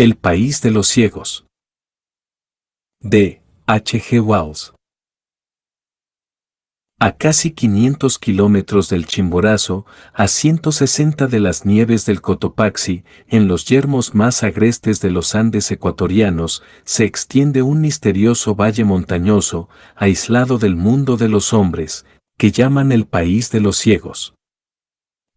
El país de los ciegos. De H. G. Wells. A casi 500 kilómetros del Chimborazo, a 160 de las nieves del Cotopaxi, en los yermos más agrestes de los Andes ecuatorianos, se extiende un misterioso valle montañoso, aislado del mundo de los hombres, que llaman el país de los ciegos.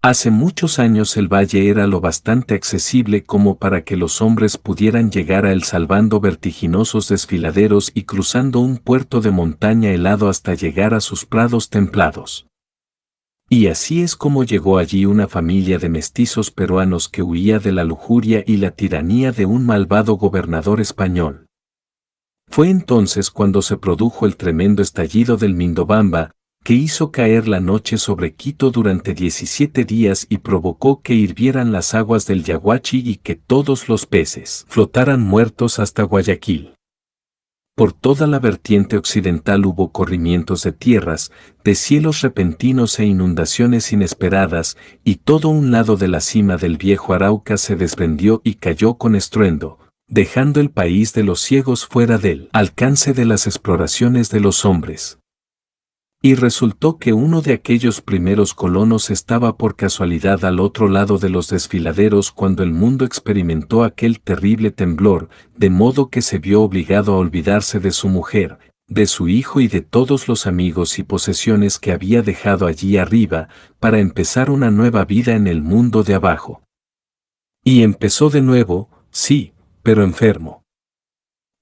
Hace muchos años el valle era lo bastante accesible como para que los hombres pudieran llegar a él salvando vertiginosos desfiladeros y cruzando un puerto de montaña helado hasta llegar a sus prados templados. Y así es como llegó allí una familia de mestizos peruanos que huía de la lujuria y la tiranía de un malvado gobernador español. Fue entonces cuando se produjo el tremendo estallido del Mindobamba, que hizo caer la noche sobre Quito durante 17 días y provocó que hirvieran las aguas del Yaguachi y que todos los peces flotaran muertos hasta Guayaquil. Por toda la vertiente occidental hubo corrimientos de tierras, deshielos repentinos e inundaciones inesperadas, y todo un lado de la cima del viejo Arauca se desprendió y cayó con estruendo, dejando el país de los ciegos fuera del alcance de las exploraciones de los hombres. Y resultó que uno de aquellos primeros colonos estaba por casualidad al otro lado de los desfiladeros cuando el mundo experimentó aquel terrible temblor, de modo que se vio obligado a olvidarse de su mujer, de su hijo y de todos los amigos y posesiones que había dejado allí arriba, para empezar una nueva vida en el mundo de abajo. Y empezó de nuevo, sí, pero enfermo.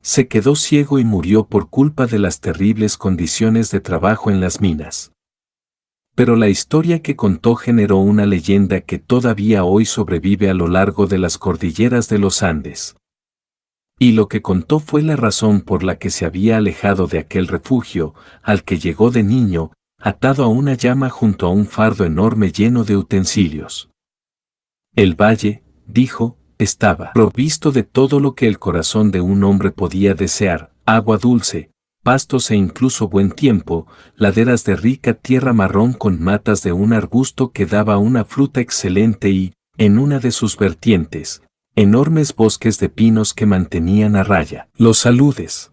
Se quedó ciego y murió por culpa de las terribles condiciones de trabajo en las minas. Pero la historia que contó generó una leyenda que todavía hoy sobrevive a lo largo de las cordilleras de los Andes. Y lo que contó fue la razón por la que se había alejado de aquel refugio, al que llegó de niño, atado a una llama junto a un fardo enorme lleno de utensilios. El valle, dijo, estaba provisto de todo lo que el corazón de un hombre podía desear: agua dulce, pastos e incluso buen tiempo, laderas de rica tierra marrón con matas de un arbusto que daba una fruta excelente y, en una de sus vertientes, enormes bosques de pinos que mantenían a raya los aludes.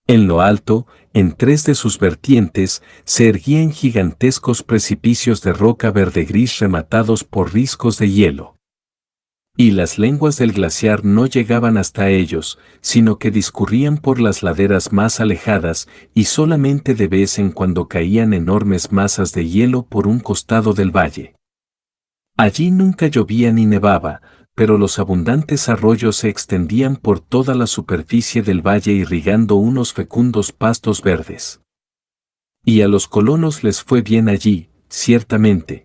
En lo alto, en 3 de sus vertientes, se erguían gigantescos precipicios de roca verde gris rematados por riscos de hielo. Y las lenguas del glaciar no llegaban hasta ellos, sino que discurrían por las laderas más alejadas, y solamente de vez en cuando caían enormes masas de hielo por un costado del valle. Allí nunca llovía ni nevaba, pero los abundantes arroyos se extendían por toda la superficie del valle irrigando unos fecundos pastos verdes. Y a los colonos les fue bien allí, ciertamente.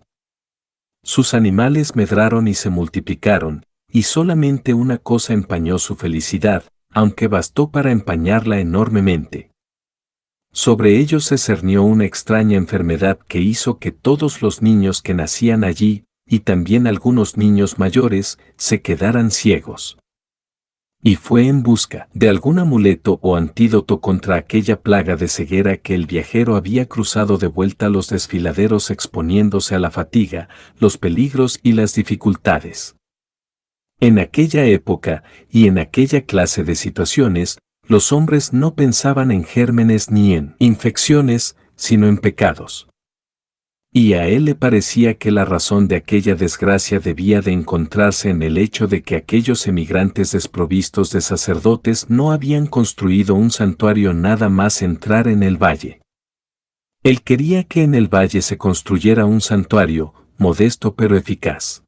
Sus animales medraron y se multiplicaron, y solamente una cosa empañó su felicidad, aunque bastó para empañarla enormemente. Sobre ellos se cernió una extraña enfermedad que hizo que todos los niños que nacían allí, y también algunos niños mayores, se quedaran ciegos. Y fue en busca de algún amuleto o antídoto contra aquella plaga de ceguera que el viajero había cruzado de vuelta a los desfiladeros exponiéndose a la fatiga, los peligros y las dificultades. En aquella época, y en aquella clase de situaciones, los hombres no pensaban en gérmenes ni en infecciones, sino en pecados. Y a él le parecía que la razón de aquella desgracia debía de encontrarse en el hecho de que aquellos emigrantes desprovistos de sacerdotes no habían construido un santuario nada más entrar en el valle. Él quería que en el valle se construyera un santuario, modesto pero eficaz.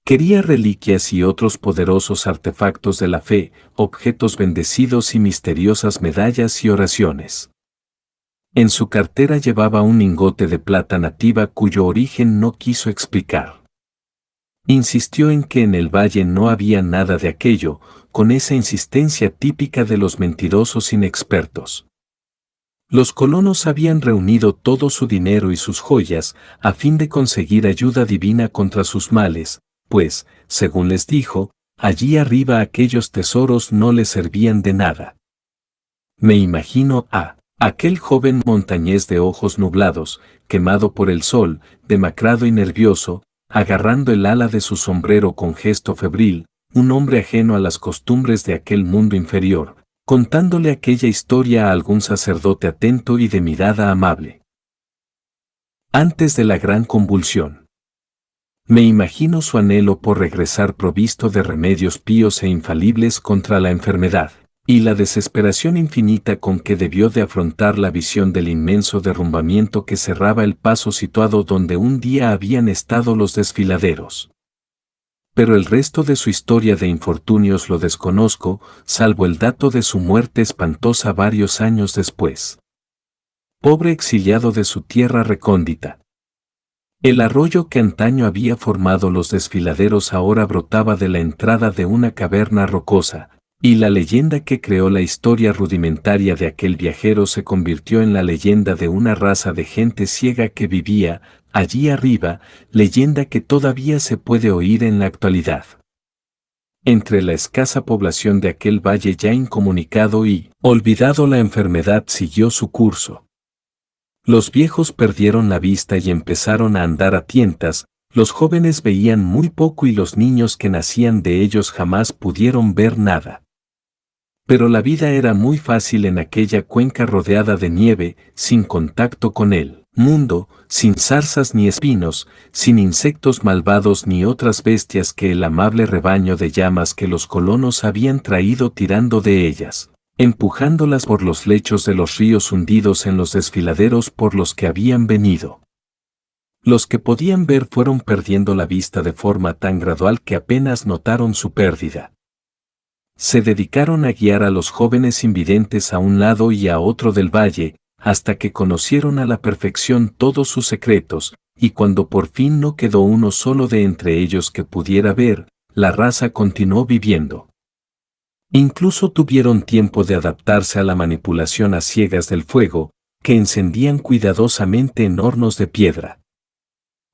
Quería reliquias y otros poderosos artefactos de la fe, objetos bendecidos y misteriosas medallas y oraciones. En su cartera llevaba un lingote de plata nativa cuyo origen no quiso explicar. Insistió en que en el valle no había nada de aquello, con esa insistencia típica de los mentirosos inexpertos. Los colonos habían reunido todo su dinero y sus joyas a fin de conseguir ayuda divina contra sus males, pues, según les dijo, allí arriba aquellos tesoros no les servían de nada. Me imagino a aquel joven montañés de ojos nublados, quemado por el sol, demacrado y nervioso, agarrando el ala de su sombrero con gesto febril, un hombre ajeno a las costumbres de aquel mundo inferior, contándole aquella historia a algún sacerdote atento y de mirada amable. Antes de la gran convulsión. Me imagino su anhelo por regresar provisto de remedios píos e infalibles contra la enfermedad, y la desesperación infinita con que debió de afrontar la visión del inmenso derrumbamiento que cerraba el paso situado donde un día habían estado los desfiladeros. Pero el resto de su historia de infortunios lo desconozco, salvo el dato de su muerte espantosa varios años después. Pobre exiliado de su tierra recóndita. El arroyo que antaño había formado los desfiladeros ahora brotaba de la entrada de una caverna rocosa, y la leyenda que creó la historia rudimentaria de aquel viajero se convirtió en la leyenda de una raza de gente ciega que vivía, allí arriba, leyenda que todavía se puede oír en la actualidad. Entre la escasa población de aquel valle ya incomunicado y olvidado, la enfermedad siguió su curso. Los viejos perdieron la vista y empezaron a andar a tientas, los jóvenes veían muy poco y los niños que nacían de ellos jamás pudieron ver nada. Pero la vida era muy fácil en aquella cuenca rodeada de nieve, sin contacto con el mundo, sin zarzas ni espinos, sin insectos malvados ni otras bestias que el amable rebaño de llamas que los colonos habían traído tirando de ellas, empujándolas por los lechos de los ríos hundidos en los desfiladeros por los que habían venido. Los que podían ver fueron perdiendo la vista de forma tan gradual que apenas notaron su pérdida. Se dedicaron a guiar a los jóvenes invidentes a un lado y a otro del valle, hasta que conocieron a la perfección todos sus secretos, y cuando por fin no quedó uno solo de entre ellos que pudiera ver, la raza continuó viviendo. Incluso tuvieron tiempo de adaptarse a la manipulación a ciegas del fuego, que encendían cuidadosamente en hornos de piedra.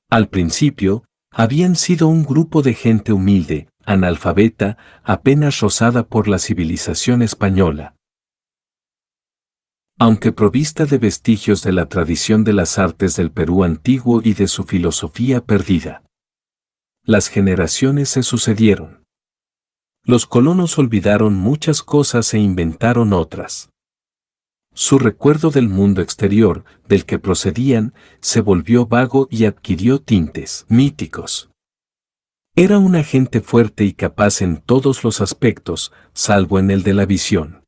Al principio, habían sido un grupo de gente humilde, analfabeta, apenas rozada por la civilización española. Aunque provista de vestigios de la tradición de las artes del Perú antiguo y de su filosofía perdida. Las generaciones se sucedieron. Los colonos olvidaron muchas cosas e inventaron otras. Su recuerdo del mundo exterior, del que procedían, se volvió vago y adquirió tintes míticos. Era una gente fuerte y capaz en todos los aspectos, salvo en el de la visión.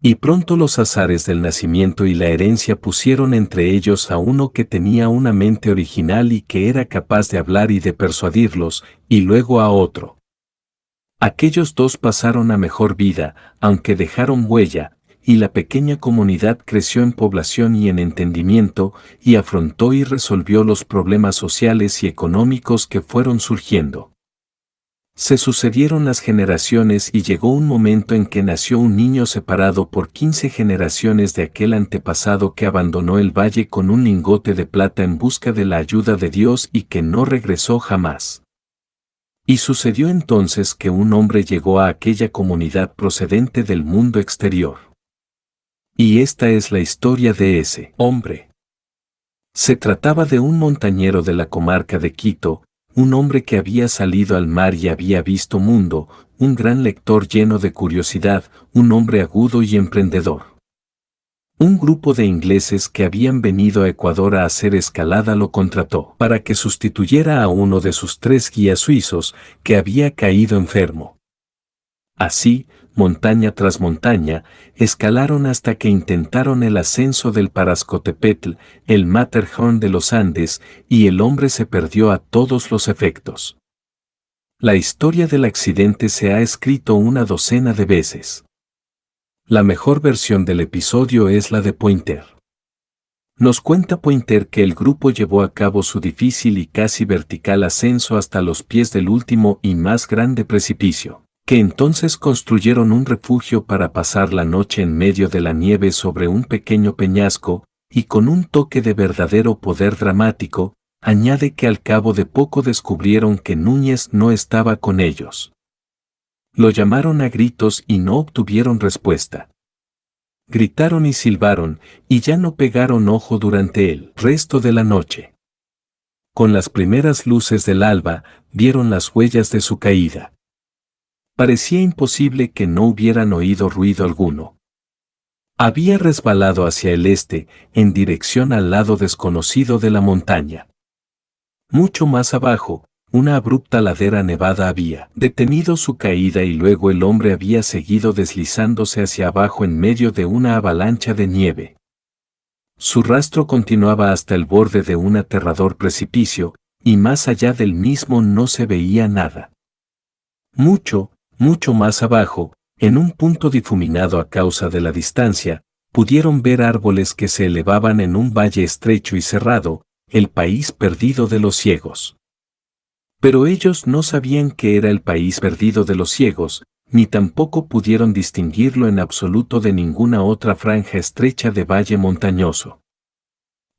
Y pronto los azares del nacimiento y la herencia pusieron entre ellos a uno que tenía una mente original y que era capaz de hablar y de persuadirlos, y luego a otro. Aquellos dos pasaron a mejor vida, aunque dejaron huella, y la pequeña comunidad creció en población y en entendimiento, y afrontó y resolvió los problemas sociales y económicos que fueron surgiendo. Se sucedieron las generaciones y llegó un momento en que nació un niño separado por 15 generaciones de aquel antepasado que abandonó el valle con un lingote de plata en busca de la ayuda de Dios y que no regresó jamás. Y sucedió entonces que un hombre llegó a aquella comunidad procedente del mundo exterior. Y esta es la historia de ese hombre. Se trataba de un montañero de la comarca de Quito, un hombre que había salido al mar y había visto mundo, un gran lector lleno de curiosidad, un hombre agudo y emprendedor. Un grupo de ingleses que habían venido a Ecuador a hacer escalada lo contrató para que sustituyera a uno de sus 3 guías suizos que había caído enfermo. Así, montaña tras montaña, escalaron hasta que intentaron el ascenso del Parascotepetl, el Matterhorn de los Andes, y el hombre se perdió a todos los efectos. La historia del accidente se ha escrito una docena de veces. La mejor versión del episodio es la de Pointer. Nos cuenta Pointer que el grupo llevó a cabo su difícil y casi vertical ascenso hasta los pies del último y más grande precipicio, que entonces construyeron un refugio para pasar la noche en medio de la nieve sobre un pequeño peñasco, y con un toque de verdadero poder dramático, añade que al cabo de poco descubrieron que Núñez no estaba con ellos. Lo llamaron a gritos y no obtuvieron respuesta. Gritaron y silbaron, y ya no pegaron ojo durante el resto de la noche. Con las primeras luces del alba, vieron las huellas de su caída. Parecía imposible que no hubieran oído ruido alguno. Había resbalado hacia el este, en dirección al lado desconocido de la montaña. Mucho más abajo, una abrupta ladera nevada había detenido su caída y luego el hombre había seguido deslizándose hacia abajo en medio de una avalancha de nieve. Su rastro continuaba hasta el borde de un aterrador precipicio, y más allá del mismo no se veía nada. Mucho más abajo, en un punto difuminado a causa de la distancia, pudieron ver árboles que se elevaban en un valle estrecho y cerrado, el país perdido de los ciegos. Pero ellos no sabían que era el país perdido de los ciegos, ni tampoco pudieron distinguirlo en absoluto de ninguna otra franja estrecha de valle montañoso.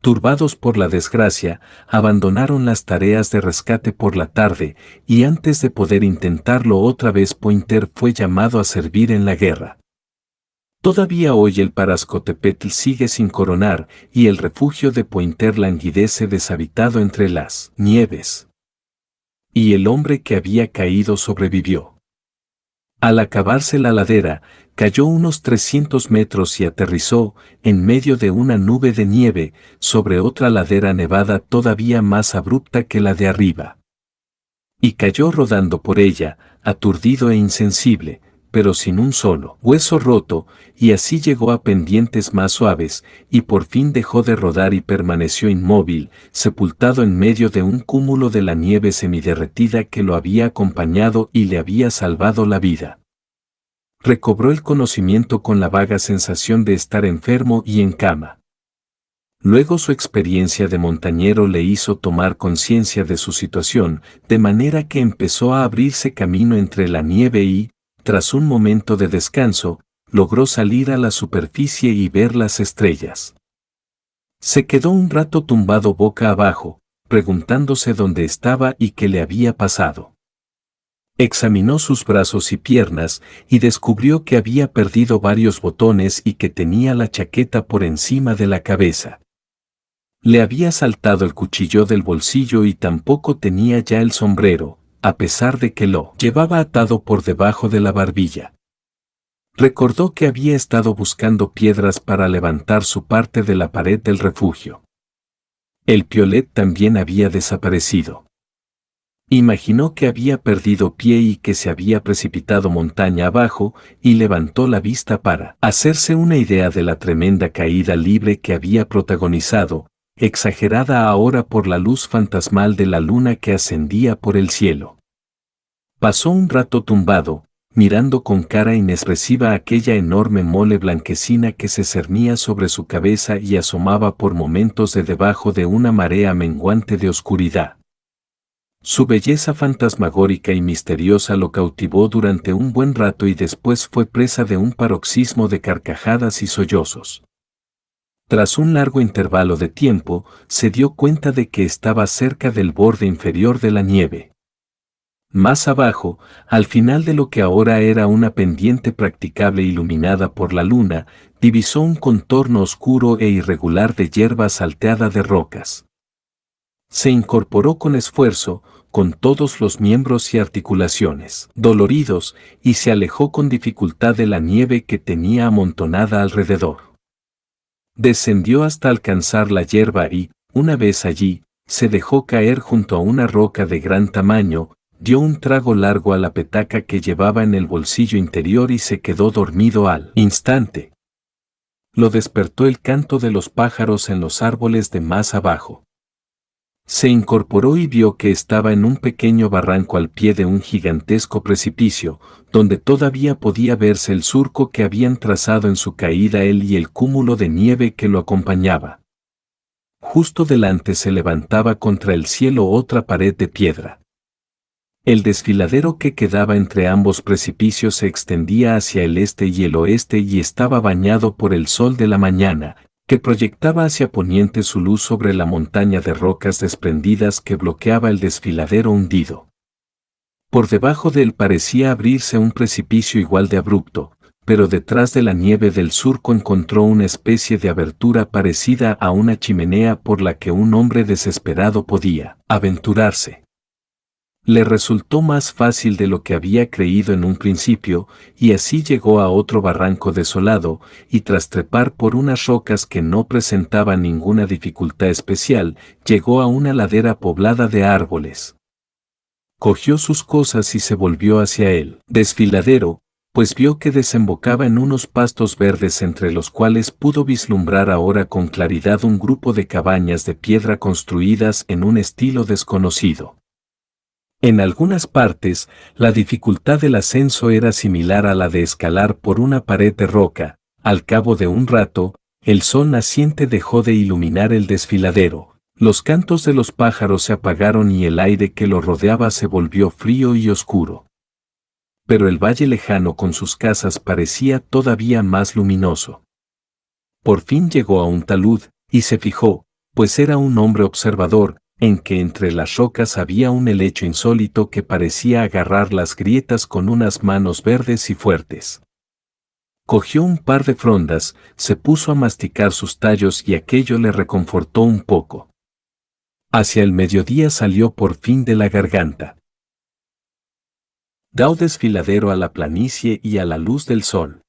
Turbados por la desgracia, abandonaron las tareas de rescate por la tarde, y antes de poder intentarlo otra vez Pointer fue llamado a servir en la guerra. Todavía hoy el Parascotepetl sigue sin coronar, y el refugio de Pointer languidece deshabitado entre las nieves. Y el hombre que había caído sobrevivió. Al acabarse la ladera, cayó unos 300 metros y aterrizó, en medio de una nube de nieve, sobre otra ladera nevada todavía más abrupta que la de arriba. Y cayó rodando por ella, aturdido e insensible, pero sin un solo hueso roto, y así llegó a pendientes más suaves, y por fin dejó de rodar y permaneció inmóvil, sepultado en medio de un cúmulo de la nieve semiderretida que lo había acompañado y le había salvado la vida. Recobró el conocimiento con la vaga sensación de estar enfermo y en cama. Luego su experiencia de montañero le hizo tomar conciencia de su situación, de manera que empezó a abrirse camino entre la nieve y, tras un momento de descanso, logró salir a la superficie y ver las estrellas. Se quedó un rato tumbado boca abajo, preguntándose dónde estaba y qué le había pasado. Examinó sus brazos y piernas y descubrió que había perdido varios botones y que tenía la chaqueta por encima de la cabeza. Le había saltado el cuchillo del bolsillo y tampoco tenía ya el sombrero, a pesar de que lo llevaba atado por debajo de la barbilla. Recordó que había estado buscando piedras para levantar su parte de la pared del refugio. El piolet también había desaparecido. Imaginó que había perdido pie y que se había precipitado montaña abajo, y levantó la vista para hacerse una idea de la tremenda caída libre que había protagonizado, exagerada ahora por la luz fantasmal de la luna que ascendía por el cielo. Pasó un rato tumbado, mirando con cara inexpresiva aquella enorme mole blanquecina que se cernía sobre su cabeza y asomaba por momentos de debajo de una marea menguante de oscuridad. Su belleza fantasmagórica y misteriosa lo cautivó durante un buen rato y después fue presa de un paroxismo de carcajadas y sollozos. Tras un largo intervalo de tiempo, se dio cuenta de que estaba cerca del borde inferior de la nieve. Más abajo, al final de lo que ahora era una pendiente practicable iluminada por la luna, divisó un contorno oscuro e irregular de hierba salteada de rocas. Se incorporó con esfuerzo, con todos los miembros y articulaciones doloridos, y se alejó con dificultad de la nieve que tenía amontonada alrededor. Descendió hasta alcanzar la hierba y, una vez allí, se dejó caer junto a una roca de gran tamaño, dio un trago largo a la petaca que llevaba en el bolsillo interior y se quedó dormido al instante. Lo despertó el canto de los pájaros en los árboles de más abajo. Se incorporó y vio que estaba en un pequeño barranco al pie de un gigantesco precipicio, donde todavía podía verse el surco que habían trazado en su caída él y el cúmulo de nieve que lo acompañaba. Justo delante se levantaba contra el cielo otra pared de piedra. El desfiladero que quedaba entre ambos precipicios se extendía hacia el este y el oeste y estaba bañado por el sol de la mañana, que proyectaba hacia poniente su luz sobre la montaña de rocas desprendidas que bloqueaba el desfiladero hundido. Por debajo de él parecía abrirse un precipicio igual de abrupto, pero detrás de la nieve del surco encontró una especie de abertura parecida a una chimenea por la que un hombre desesperado podía aventurarse. Le resultó más fácil de lo que había creído en un principio, y así llegó a otro barranco desolado, y tras trepar por unas rocas que no presentaban ninguna dificultad especial, llegó a una ladera poblada de árboles. Cogió sus cosas y se volvió hacia el desfiladero, pues vio que desembocaba en unos pastos verdes entre los cuales pudo vislumbrar ahora con claridad un grupo de cabañas de piedra construidas en un estilo desconocido. En algunas partes, la dificultad del ascenso era similar a la de escalar por una pared de roca. Al cabo de un rato, el sol naciente dejó de iluminar el desfiladero. Los cantos de los pájaros se apagaron y el aire que lo rodeaba se volvió frío y oscuro. Pero el valle lejano con sus casas parecía todavía más luminoso. Por fin llegó a un talud, y se fijó, pues era un hombre observador, en que entre las rocas había un helecho insólito que parecía agarrar las grietas con unas manos verdes y fuertes. Cogió un par de frondas, se puso a masticar sus tallos y aquello le reconfortó un poco. Hacia el mediodía salió por fin de la garganta. Dao desfiladero a la planicie y a la luz del sol.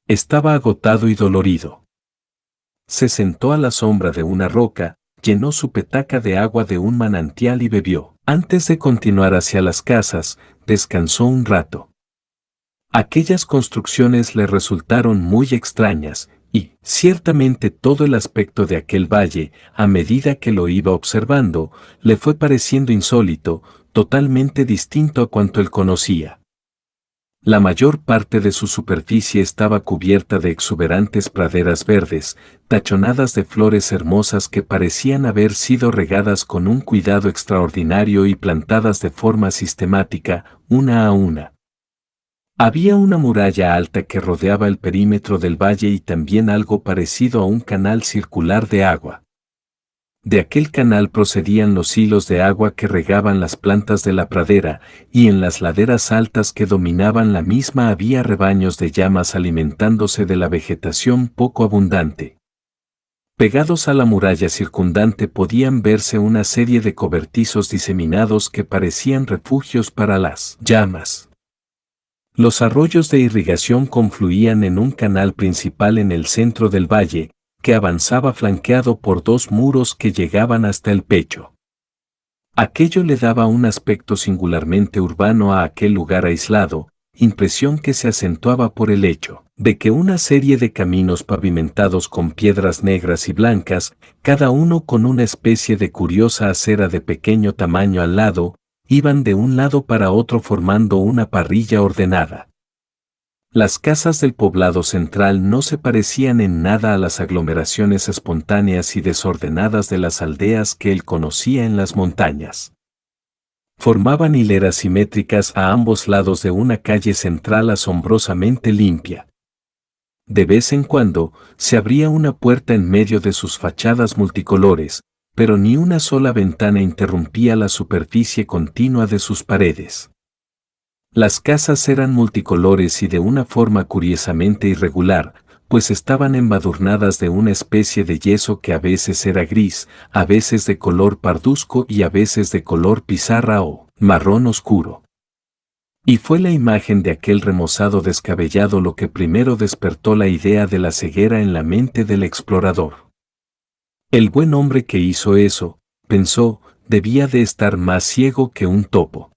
Estaba agotado y dolorido. Se sentó a la sombra de una roca, llenó su petaca de agua de un manantial y bebió. Antes de continuar hacia las casas, descansó un rato. Aquellas construcciones le resultaron muy extrañas, y, ciertamente todo el aspecto de aquel valle, a medida que lo iba observando, le fue pareciendo insólito, totalmente distinto a cuanto él conocía. La mayor parte de su superficie estaba cubierta de exuberantes praderas verdes, tachonadas de flores hermosas que parecían haber sido regadas con un cuidado extraordinario y plantadas de forma sistemática, una a una. Había una muralla alta que rodeaba el perímetro del valle y también algo parecido a un canal circular de agua. De aquel canal procedían los hilos de agua que regaban las plantas de la pradera, y en las laderas altas que dominaban la misma había rebaños de llamas alimentándose de la vegetación poco abundante. Pegados a la muralla circundante podían verse una serie de cobertizos diseminados que parecían refugios para las llamas. Los arroyos de irrigación confluían en un canal principal en el centro del valle, que avanzaba flanqueado por dos muros que llegaban hasta el pecho. Aquello le daba un aspecto singularmente urbano a aquel lugar aislado, impresión que se acentuaba por el hecho de que una serie de caminos pavimentados con piedras negras y blancas, cada uno con una especie de curiosa acera de pequeño tamaño al lado, iban de un lado para otro formando una parrilla ordenada. Las casas del poblado central no se parecían en nada a las aglomeraciones espontáneas y desordenadas de las aldeas que él conocía en las montañas. Formaban hileras simétricas a ambos lados de una calle central asombrosamente limpia. De vez en cuando, se abría una puerta en medio de sus fachadas multicolores, pero ni una sola ventana interrumpía la superficie continua de sus paredes. Las casas eran multicolores y de una forma curiosamente irregular, pues estaban embadurnadas de una especie de yeso que a veces era gris, a veces de color parduzco y a veces de color pizarra o marrón oscuro. Y fue la imagen de aquel remozado descabellado lo que primero despertó la idea de la ceguera en la mente del explorador. El buen hombre que hizo eso, pensó, debía de estar más ciego que un topo.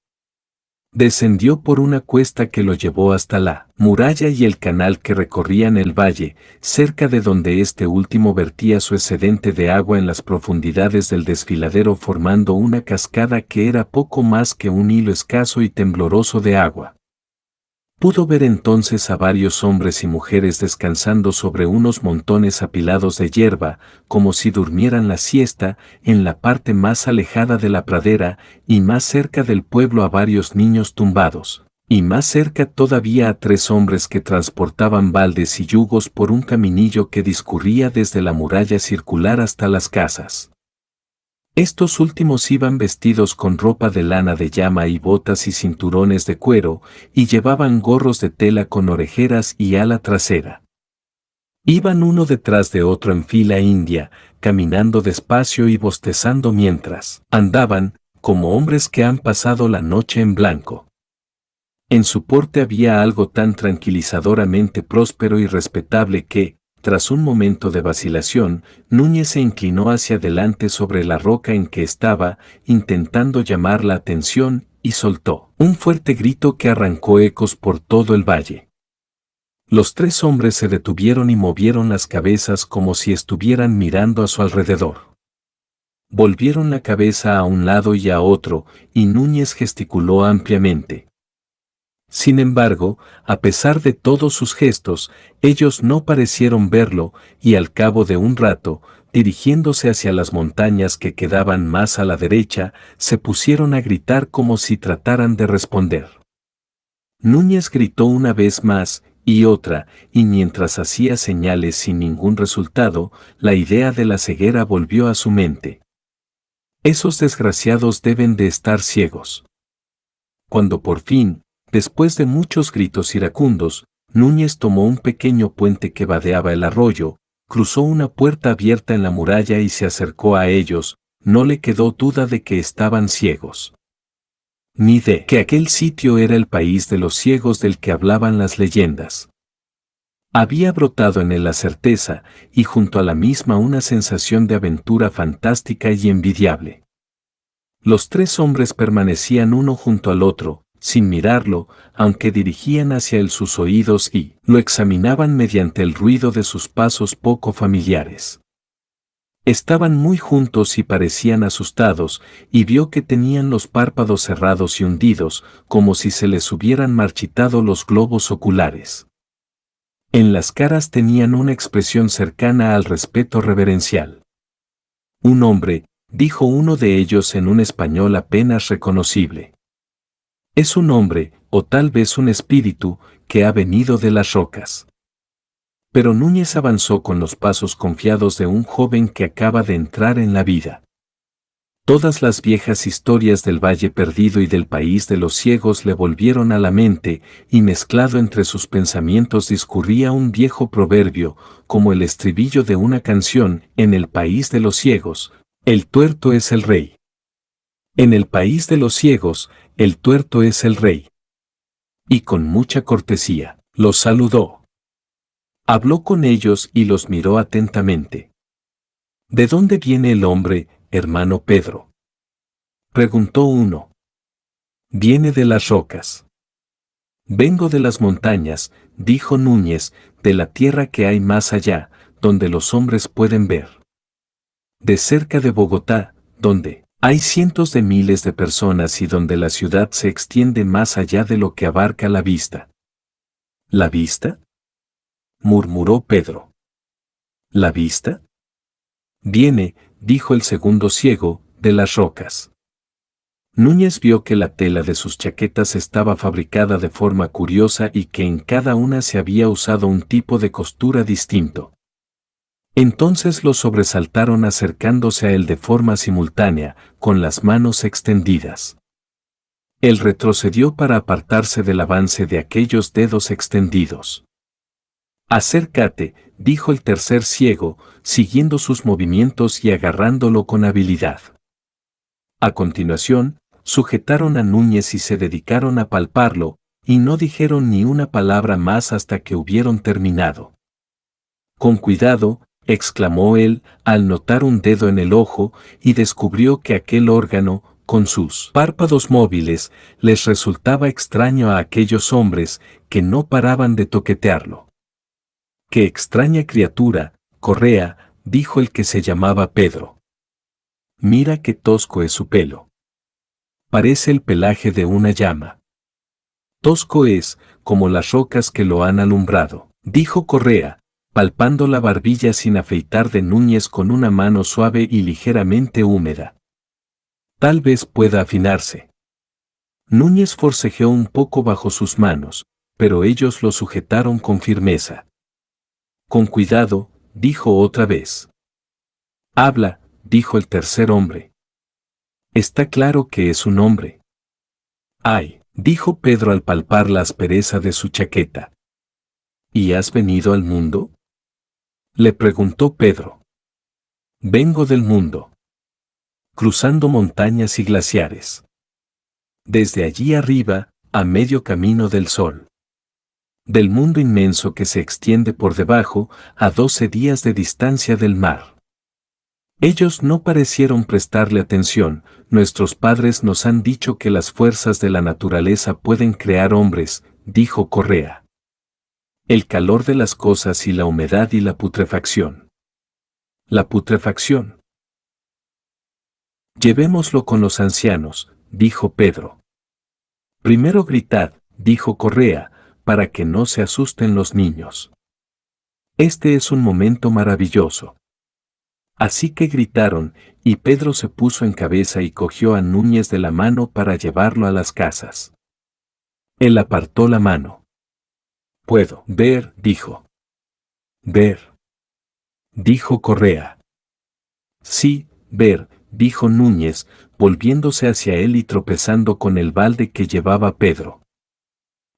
Descendió por una cuesta que lo llevó hasta la muralla y el canal que recorrían el valle, cerca de donde este último vertía su excedente de agua en las profundidades del desfiladero formando una cascada que era poco más que un hilo escaso y tembloroso de agua. Pudo ver entonces a varios hombres y mujeres descansando sobre unos montones apilados de hierba, como si durmieran la siesta, en la parte más alejada de la pradera, y más cerca del pueblo a varios niños tumbados, y más cerca todavía a tres hombres que transportaban baldes y yugos por un caminillo que discurría desde la muralla circular hasta las casas. Estos últimos iban vestidos con ropa de lana de llama y botas y cinturones de cuero, y llevaban gorros de tela con orejeras y ala trasera. Iban uno detrás de otro en fila india, caminando despacio y bostezando mientras andaban, como hombres que han pasado la noche en blanco. En su porte había algo tan tranquilizadoramente próspero y respetable que, tras un momento de vacilación, Núñez se inclinó hacia adelante sobre la roca en que estaba, intentando llamar la atención, y soltó un fuerte grito que arrancó ecos por todo el valle. Los tres hombres se detuvieron y movieron las cabezas como si estuvieran mirando a su alrededor. Volvieron la cabeza a un lado y a otro, y Núñez gesticuló ampliamente. Sin embargo, a pesar de todos sus gestos, ellos no parecieron verlo, y al cabo de un rato, dirigiéndose hacia las montañas que quedaban más a la derecha, se pusieron a gritar como si trataran de responder. Núñez gritó una vez más, y otra, y mientras hacía señales sin ningún resultado, la idea de la ceguera volvió a su mente. Esos desgraciados deben de estar ciegos. Cuando por fin, después de muchos gritos iracundos, Núñez tomó un pequeño puente que vadeaba el arroyo, cruzó una puerta abierta en la muralla y se acercó a ellos, no le quedó duda de que estaban ciegos. Ni de que aquel sitio era el país de los ciegos del que hablaban las leyendas. Había brotado en él la certeza, y junto a la misma una sensación de aventura fantástica y envidiable. Los tres hombres permanecían uno junto al otro, sin mirarlo, aunque dirigían hacia él sus oídos y lo examinaban mediante el ruido de sus pasos poco familiares. Estaban muy juntos y parecían asustados, y vio que tenían los párpados cerrados y hundidos, como si se les hubieran marchitado los globos oculares. En las caras tenían una expresión cercana al respeto reverencial. Un hombre, dijo uno de ellos en un español apenas reconocible. Es un hombre, o tal vez un espíritu, que ha venido de las rocas. Pero Núñez avanzó con los pasos confiados de un joven que acaba de entrar en la vida. Todas las viejas historias del Valle Perdido y del País de los Ciegos le volvieron a la mente, y mezclado entre sus pensamientos discurría un viejo proverbio, como el estribillo de una canción: en el País de los Ciegos, el tuerto es el rey. En el País de los Ciegos, el tuerto es el rey. Y con mucha cortesía, los saludó. Habló con ellos y los miró atentamente. ¿De dónde viene el hombre, hermano Pedro?, preguntó uno. Viene de las rocas. Vengo de las montañas, dijo Núñez, de la tierra que hay más allá, donde los hombres pueden ver. De cerca de Bogotá, donde hay cientos de miles de personas y donde la ciudad se extiende más allá de lo que abarca la vista. ¿La vista?, murmuró Pedro. ¿La vista? Viene, dijo el segundo ciego, de las rocas. Núñez vio que la tela de sus chaquetas estaba fabricada de forma curiosa y que en cada una se había usado un tipo de costura distinto. Entonces lo sobresaltaron acercándose a él de forma simultánea, con las manos extendidas. Él retrocedió para apartarse del avance de aquellos dedos extendidos. Acércate, dijo el tercer ciego, siguiendo sus movimientos y agarrándolo con habilidad. A continuación, sujetaron a Núñez y se dedicaron a palparlo, y no dijeron ni una palabra más hasta que hubieron terminado. Con cuidado, exclamó él, al notar un dedo en el ojo, y descubrió que aquel órgano, con sus párpados móviles, les resultaba extraño a aquellos hombres, que no paraban de toquetearlo. ¡Qué extraña criatura, Correa!, dijo el que se llamaba Pedro. Mira qué tosco es su pelo. Parece el pelaje de una llama. Tosco es, como las rocas que lo han alumbrado, dijo Correa, palpando la barbilla sin afeitar de Núñez con una mano suave y ligeramente húmeda. Tal vez pueda afinarse. Núñez forcejeó un poco bajo sus manos, pero ellos lo sujetaron con firmeza. Con cuidado, dijo otra vez. Habla, dijo el tercer hombre. Está claro que es un hombre. Ay, dijo Pedro al palpar la aspereza de su chaqueta. ¿Y has venido al mundo?, le preguntó Pedro. Vengo del mundo. cruzando montañas y glaciares. Desde allí arriba, a medio camino del sol. Del mundo inmenso que se extiende por debajo, a 12 días de distancia del mar. Ellos no parecieron prestarle atención. Nuestros padres nos han dicho que las fuerzas de la naturaleza pueden crear hombres, dijo Correa. El calor de las cosas y la humedad y la putrefacción. La putrefacción. Llevémoslo con los ancianos, dijo Pedro. Primero gritad, dijo Correa, para que no se asusten los niños. Este es un momento maravilloso. Así que gritaron, y Pedro se puso en cabeza y cogió a Núñez de la mano para llevarlo a las casas. Él apartó la mano. Puedo ver, dijo. Ver. Dijo Correa. Sí, ver, dijo Núñez, volviéndose hacia él y tropezando con el balde que llevaba Pedro.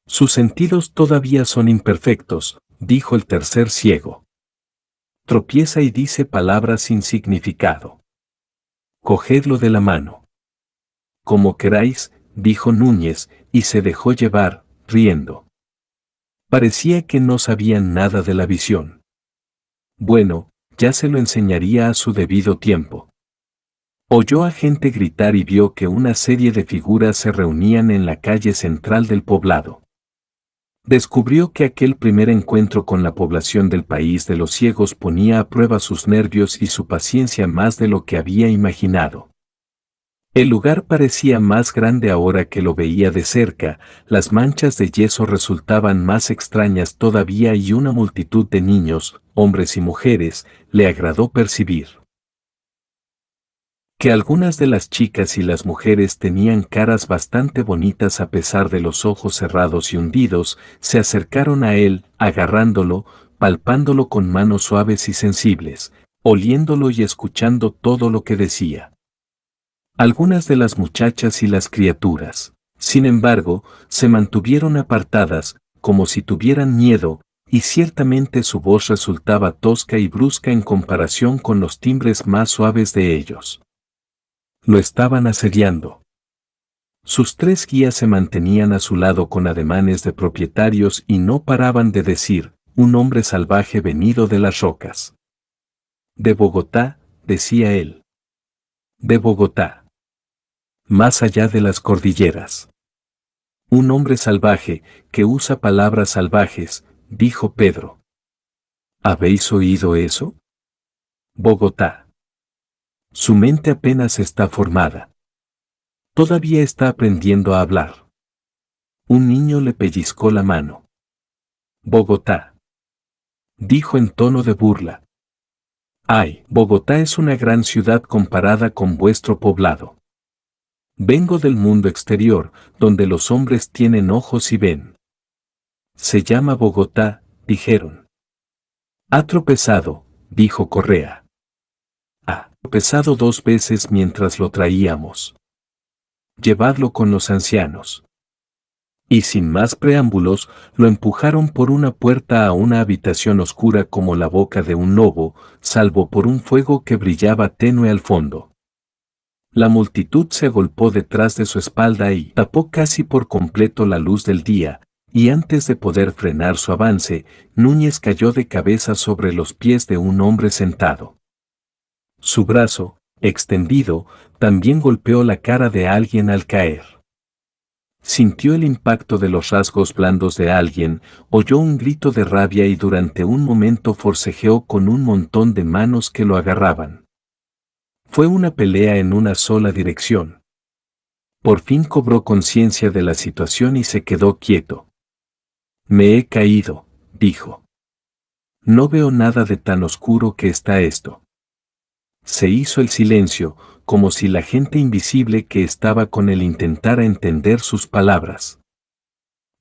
Sus sentidos todavía son imperfectos, dijo el tercer ciego. Tropieza y dice palabras sin significado. Cogedlo de la mano. Como queráis, dijo Núñez, y se dejó llevar, riendo. Parecía que no sabían nada de la visión. Bueno, ya se lo enseñaría a su debido tiempo. Oyó a gente gritar y vio que una serie de figuras se reunían en la calle central del poblado. Descubrió que aquel primer encuentro con la población del país de los ciegos ponía a prueba sus nervios y su paciencia más de lo que había imaginado. El lugar parecía más grande ahora que lo veía de cerca, las manchas de yeso resultaban más extrañas todavía y una multitud de niños, hombres y mujeres, le agradó percibir. Que algunas de las chicas y las mujeres tenían caras bastante bonitas a pesar de los ojos cerrados y hundidos, se acercaron a él, agarrándolo, palpándolo con manos suaves y sensibles, oliéndolo y escuchando todo lo que decía. Algunas de las muchachas y las criaturas, sin embargo, se mantuvieron apartadas, como si tuvieran miedo, y ciertamente su voz resultaba tosca y brusca en comparación con los timbres más suaves de ellos. Lo estaban asediando. Sus tres guías se mantenían a su lado con ademanes de propietarios y no paraban de decir, un hombre salvaje venido de las rocas. De Bogotá, decía él. De Bogotá. Más allá de las cordilleras. Un hombre salvaje, que usa palabras salvajes, dijo Pedro. ¿Habéis oído eso? Bogotá. Su mente apenas está formada. Todavía está aprendiendo a hablar. Un niño le pellizcó la mano. Bogotá. Dijo en tono de burla. Ay, Bogotá es una gran ciudad comparada con vuestro poblado. Vengo del mundo exterior, donde los hombres tienen ojos y ven. Se llama Bogotá, dijeron. Ha tropezado, dijo Correa. Ha tropezado 2 veces mientras lo traíamos. Llevadlo con los ancianos. Y sin más preámbulos, lo empujaron por una puerta a una habitación oscura como la boca de un lobo, salvo por un fuego que brillaba tenue al fondo. La multitud se agolpó detrás de su espalda y tapó casi por completo la luz del día, y antes de poder frenar su avance, Núñez cayó de cabeza sobre los pies de un hombre sentado. Su brazo, extendido, también golpeó la cara de alguien al caer. Sintió el impacto de los rasgos blandos de alguien, oyó un grito de rabia y durante un momento forcejeó con un montón de manos que lo agarraban. Fue una pelea en una sola dirección. Por fin cobró conciencia de la situación y se quedó quieto. Me he caído, dijo. No veo nada de tan oscuro que está esto. Se hizo el silencio, como si la gente invisible que estaba con él intentara entender sus palabras.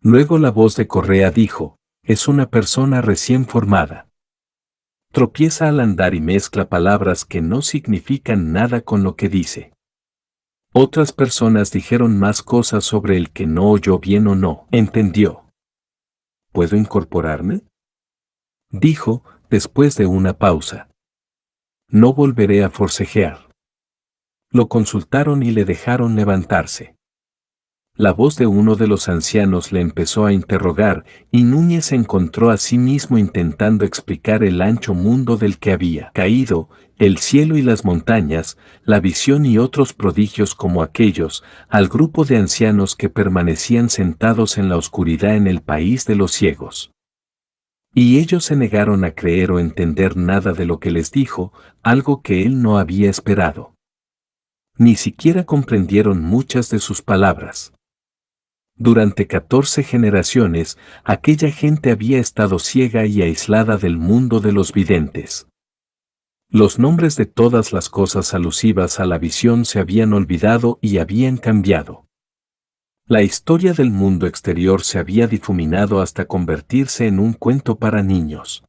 Luego la voz de Correa dijo, es una persona recién formada. Tropieza al andar y mezcla palabras que no significan nada con lo que dice. Otras personas dijeron más cosas sobre el que no oyó bien o no entendió. ¿Puedo incorporarme? Dijo, después de una pausa. No volveré a forcejear. Lo consultaron y le dejaron levantarse. La voz de uno de los ancianos le empezó a interrogar, y Núñez se encontró a sí mismo intentando explicar el ancho mundo del que había caído, el cielo y las montañas, la visión y otros prodigios como aquellos, al grupo de ancianos que permanecían sentados en la oscuridad en el país de los ciegos. Y ellos se negaron a creer o entender nada de lo que les dijo, algo que él no había esperado. Ni siquiera comprendieron muchas de sus palabras. Durante 14 generaciones, aquella gente había estado ciega y aislada del mundo de los videntes. Los nombres de todas las cosas alusivas a la visión se habían olvidado y habían cambiado. La historia del mundo exterior se había difuminado hasta convertirse en un cuento para niños.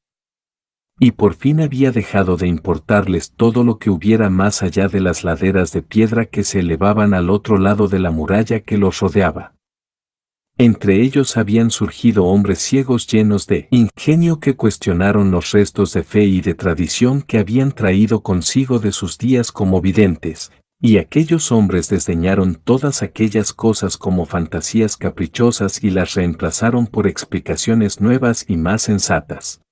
Y por fin había dejado de importarles todo lo que hubiera más allá de las laderas de piedra que se elevaban al otro lado de la muralla que los rodeaba. Entre ellos habían surgido hombres ciegos llenos de ingenio que cuestionaron los restos de fe y de tradición que habían traído consigo de sus días como videntes, y aquellos hombres desdeñaron todas aquellas cosas como fantasías caprichosas y las reemplazaron por explicaciones nuevas y más sensatas.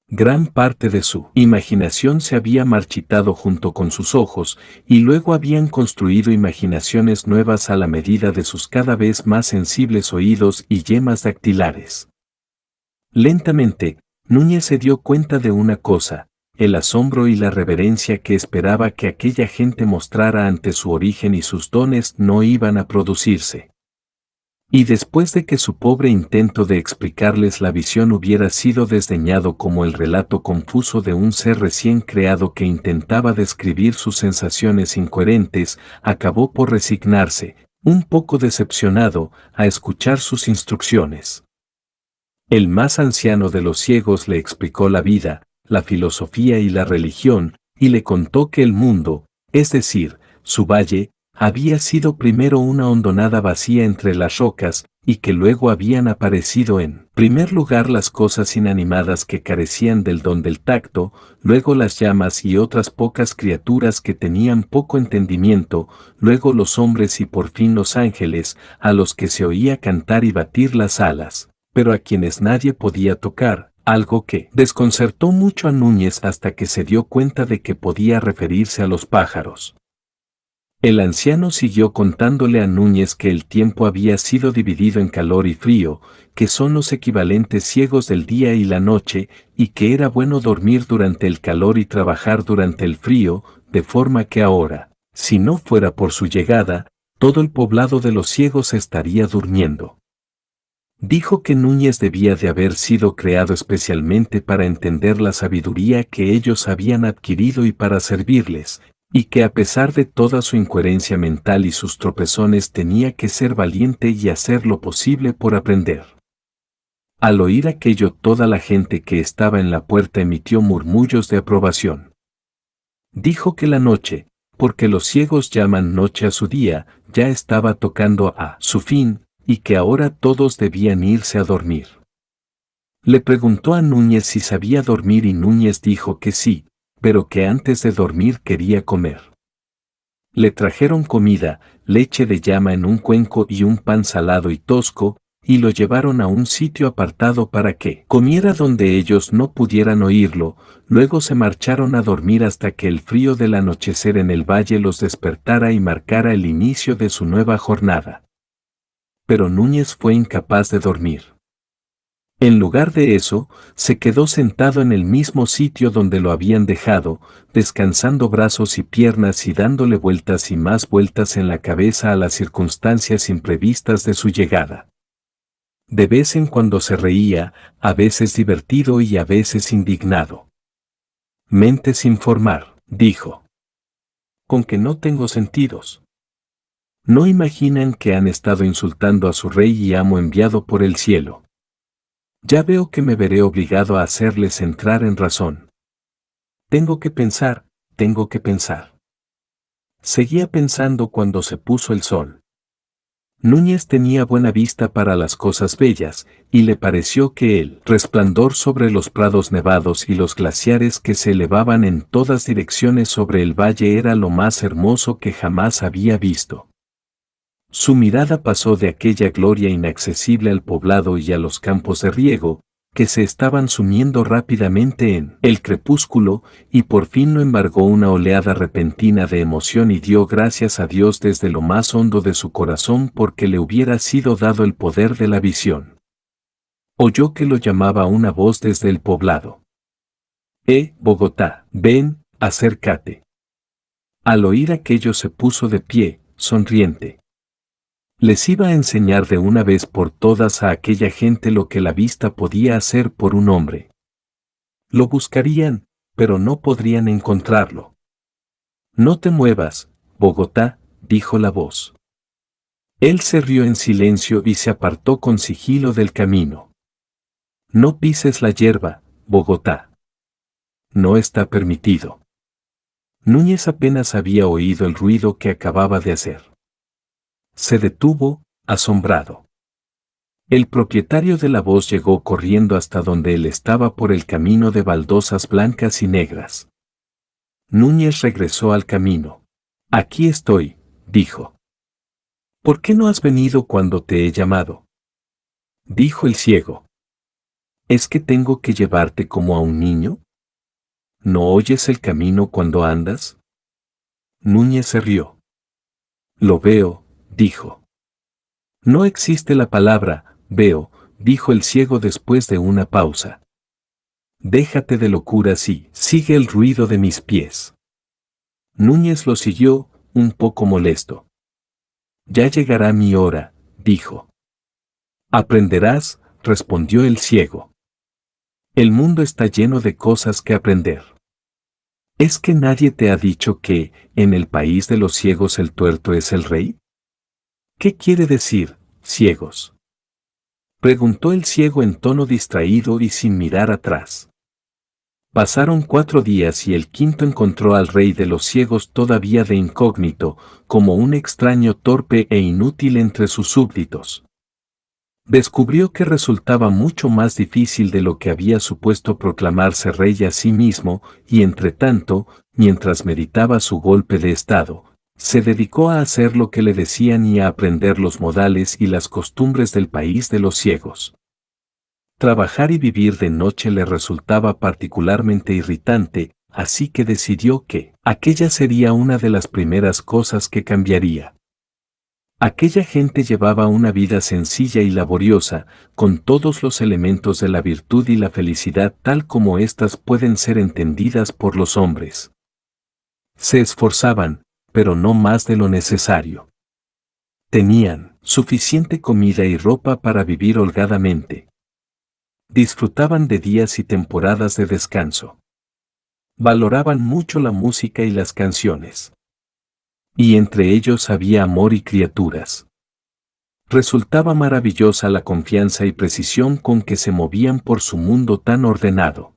Gran parte de su imaginación se había marchitado junto con sus ojos, y luego habían construido imaginaciones nuevas a la medida de sus cada vez más sensibles oídos y yemas dactilares. Lentamente, Núñez se dio cuenta de una cosa: el asombro y la reverencia que esperaba que aquella gente mostrara ante su origen y sus dones no iban a producirse. Y después de que su pobre intento de explicarles la visión hubiera sido desdeñado como el relato confuso de un ser recién creado que intentaba describir sus sensaciones incoherentes, acabó por resignarse, un poco decepcionado, a escuchar sus instrucciones. El más anciano de los ciegos le explicó la vida, la filosofía y la religión, y le contó que el mundo, es decir, su valle, había sido primero una hondonada vacía entre las rocas, y que luego habían aparecido en primer lugar las cosas inanimadas que carecían del don del tacto, luego las llamas y otras pocas criaturas que tenían poco entendimiento, luego los hombres y por fin los ángeles, a los que se oía cantar y batir las alas, pero a quienes nadie podía tocar, algo que desconcertó mucho a Núñez hasta que se dio cuenta de que podía referirse a los pájaros. El anciano siguió contándole a Núñez que el tiempo había sido dividido en calor y frío, que son los equivalentes ciegos del día y la noche, y que era bueno dormir durante el calor y trabajar durante el frío, de forma que ahora, si no fuera por su llegada, todo el poblado de los ciegos estaría durmiendo. Dijo que Núñez debía de haber sido creado especialmente para entender la sabiduría que ellos habían adquirido y para servirles, y que a pesar de toda su incoherencia mental y sus tropezones tenía que ser valiente y hacer lo posible por aprender. Al oír aquello, toda la gente que estaba en la puerta emitió murmullos de aprobación. Dijo que la noche, porque los ciegos llaman noche a su día, ya estaba tocando a su fin, y que ahora todos debían irse a dormir. Le preguntó a Núñez si sabía dormir y Núñez dijo que sí, pero que antes de dormir quería comer. Le trajeron comida, leche de llama en un cuenco y un pan salado y tosco, y lo llevaron a un sitio apartado para que comiera donde ellos no pudieran oírlo. Luego se marcharon a dormir hasta que el frío del anochecer en el valle los despertara y marcara el inicio de su nueva jornada. Pero Núñez fue incapaz de dormir. En lugar de eso, se quedó sentado en el mismo sitio donde lo habían dejado, descansando brazos y piernas y dándole vueltas y más vueltas en la cabeza a las circunstancias imprevistas de su llegada. De vez en cuando se reía, a veces divertido y a veces indignado. Mente sin formar, dijo. Con que no tengo sentidos. No imaginan que han estado insultando a su rey y amo enviado por el cielo. Ya veo que me veré obligado a hacerles entrar en razón. Tengo que pensar, tengo que pensar. Seguía pensando cuando se puso el sol. Núñez tenía buena vista para las cosas bellas, y le pareció que el resplandor sobre los prados nevados y los glaciares que se elevaban en todas direcciones sobre el valle era lo más hermoso que jamás había visto. Su mirada pasó de aquella gloria inaccesible al poblado y a los campos de riego, que se estaban sumiendo rápidamente en el crepúsculo, y por fin lo embargó una oleada repentina de emoción y dio gracias a Dios desde lo más hondo de su corazón porque le hubiera sido dado el poder de la visión. Oyó que lo llamaba una voz desde el poblado. Bogotá, ven, acércate. Al oír aquello se puso de pie, sonriente. Les iba a enseñar de una vez por todas a aquella gente lo que la vista podía hacer por un hombre. Lo buscarían, pero no podrían encontrarlo. No te muevas, Bogotá, dijo la voz. Él se rió en silencio y se apartó con sigilo del camino. No pises la hierba, Bogotá. No está permitido. Núñez apenas había oído el ruido que acababa de hacer. Se detuvo, asombrado. El propietario de la voz llegó corriendo hasta donde él estaba por el camino de baldosas blancas y negras. Núñez regresó al camino. Aquí estoy, dijo. ¿Por qué no has venido cuando te he llamado? Dijo el ciego. ¿Es que tengo que llevarte como a un niño? ¿No oyes el camino cuando andas? Núñez se rió. Lo veo, dijo. No existe la palabra, veo, dijo el ciego después de una pausa. Déjate de locuras y sigue el ruido de mis pies. Núñez lo siguió, un poco molesto. Ya llegará mi hora, dijo. Aprenderás, respondió el ciego. El mundo está lleno de cosas que aprender. ¿Es que nadie te ha dicho que, en el país de los ciegos el tuerto es el rey? ¿Qué quiere decir, ciegos? Preguntó el ciego en tono distraído y sin mirar atrás. Pasaron 4 días y el quinto encontró al rey de los ciegos todavía de incógnito, como un extraño torpe e inútil entre sus súbditos. Descubrió que resultaba mucho más difícil de lo que había supuesto proclamarse rey a sí mismo, y entretanto, mientras meditaba su golpe de estado, se dedicó a hacer lo que le decían y a aprender los modales y las costumbres del país de los ciegos. Trabajar y vivir de noche le resultaba particularmente irritante, así que decidió que aquella sería una de las primeras cosas que cambiaría. Aquella gente llevaba una vida sencilla y laboriosa, con todos los elementos de la virtud y la felicidad tal como éstas pueden ser entendidas por los hombres. Se esforzaban, pero no más de lo necesario. Tenían suficiente comida y ropa para vivir holgadamente. Disfrutaban de días y temporadas de descanso. Valoraban mucho la música y las canciones. Y entre ellos había amor y criaturas. Resultaba maravillosa la confianza y precisión con que se movían por su mundo tan ordenado.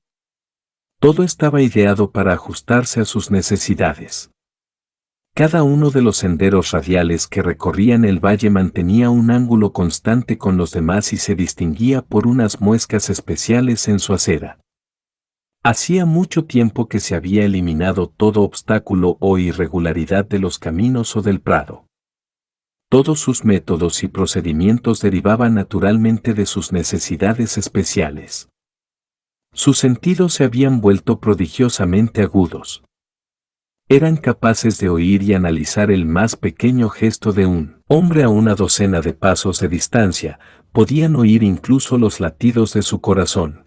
Todo estaba ideado para ajustarse a sus necesidades. Cada uno de los senderos radiales que recorrían el valle mantenía un ángulo constante con los demás y se distinguía por unas muescas especiales en su acera. Hacía mucho tiempo que se había eliminado todo obstáculo o irregularidad de los caminos o del prado. Todos sus métodos y procedimientos derivaban naturalmente de sus necesidades especiales. Sus sentidos se habían vuelto prodigiosamente agudos. Eran capaces de oír y analizar el más pequeño gesto de un hombre a una docena de pasos de distancia, podían oír incluso los latidos de su corazón.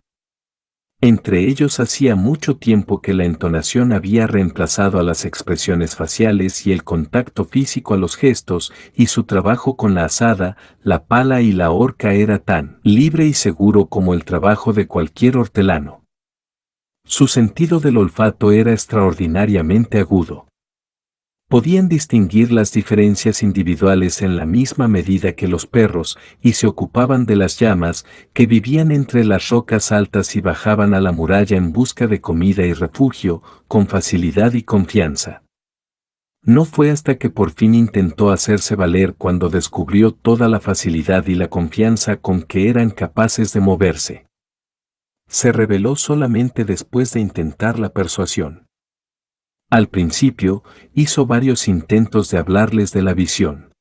Entre ellos hacía mucho tiempo que la entonación había reemplazado a las expresiones faciales y el contacto físico a los gestos, y su trabajo con la azada, la pala y la horca era tan libre y seguro como el trabajo de cualquier hortelano. Su sentido del olfato era extraordinariamente agudo. Podían distinguir las diferencias individuales en la misma medida que los perros, y se ocupaban de las llamas, que vivían entre las rocas altas y bajaban a la muralla en busca de comida y refugio, con facilidad y confianza. No fue hasta que por fin intentó hacerse valer cuando descubrió toda la facilidad y la confianza con que eran capaces de moverse. Se rebeló solamente después de intentar la persuasión. Al principio, hizo varios intentos de hablarles de la visión.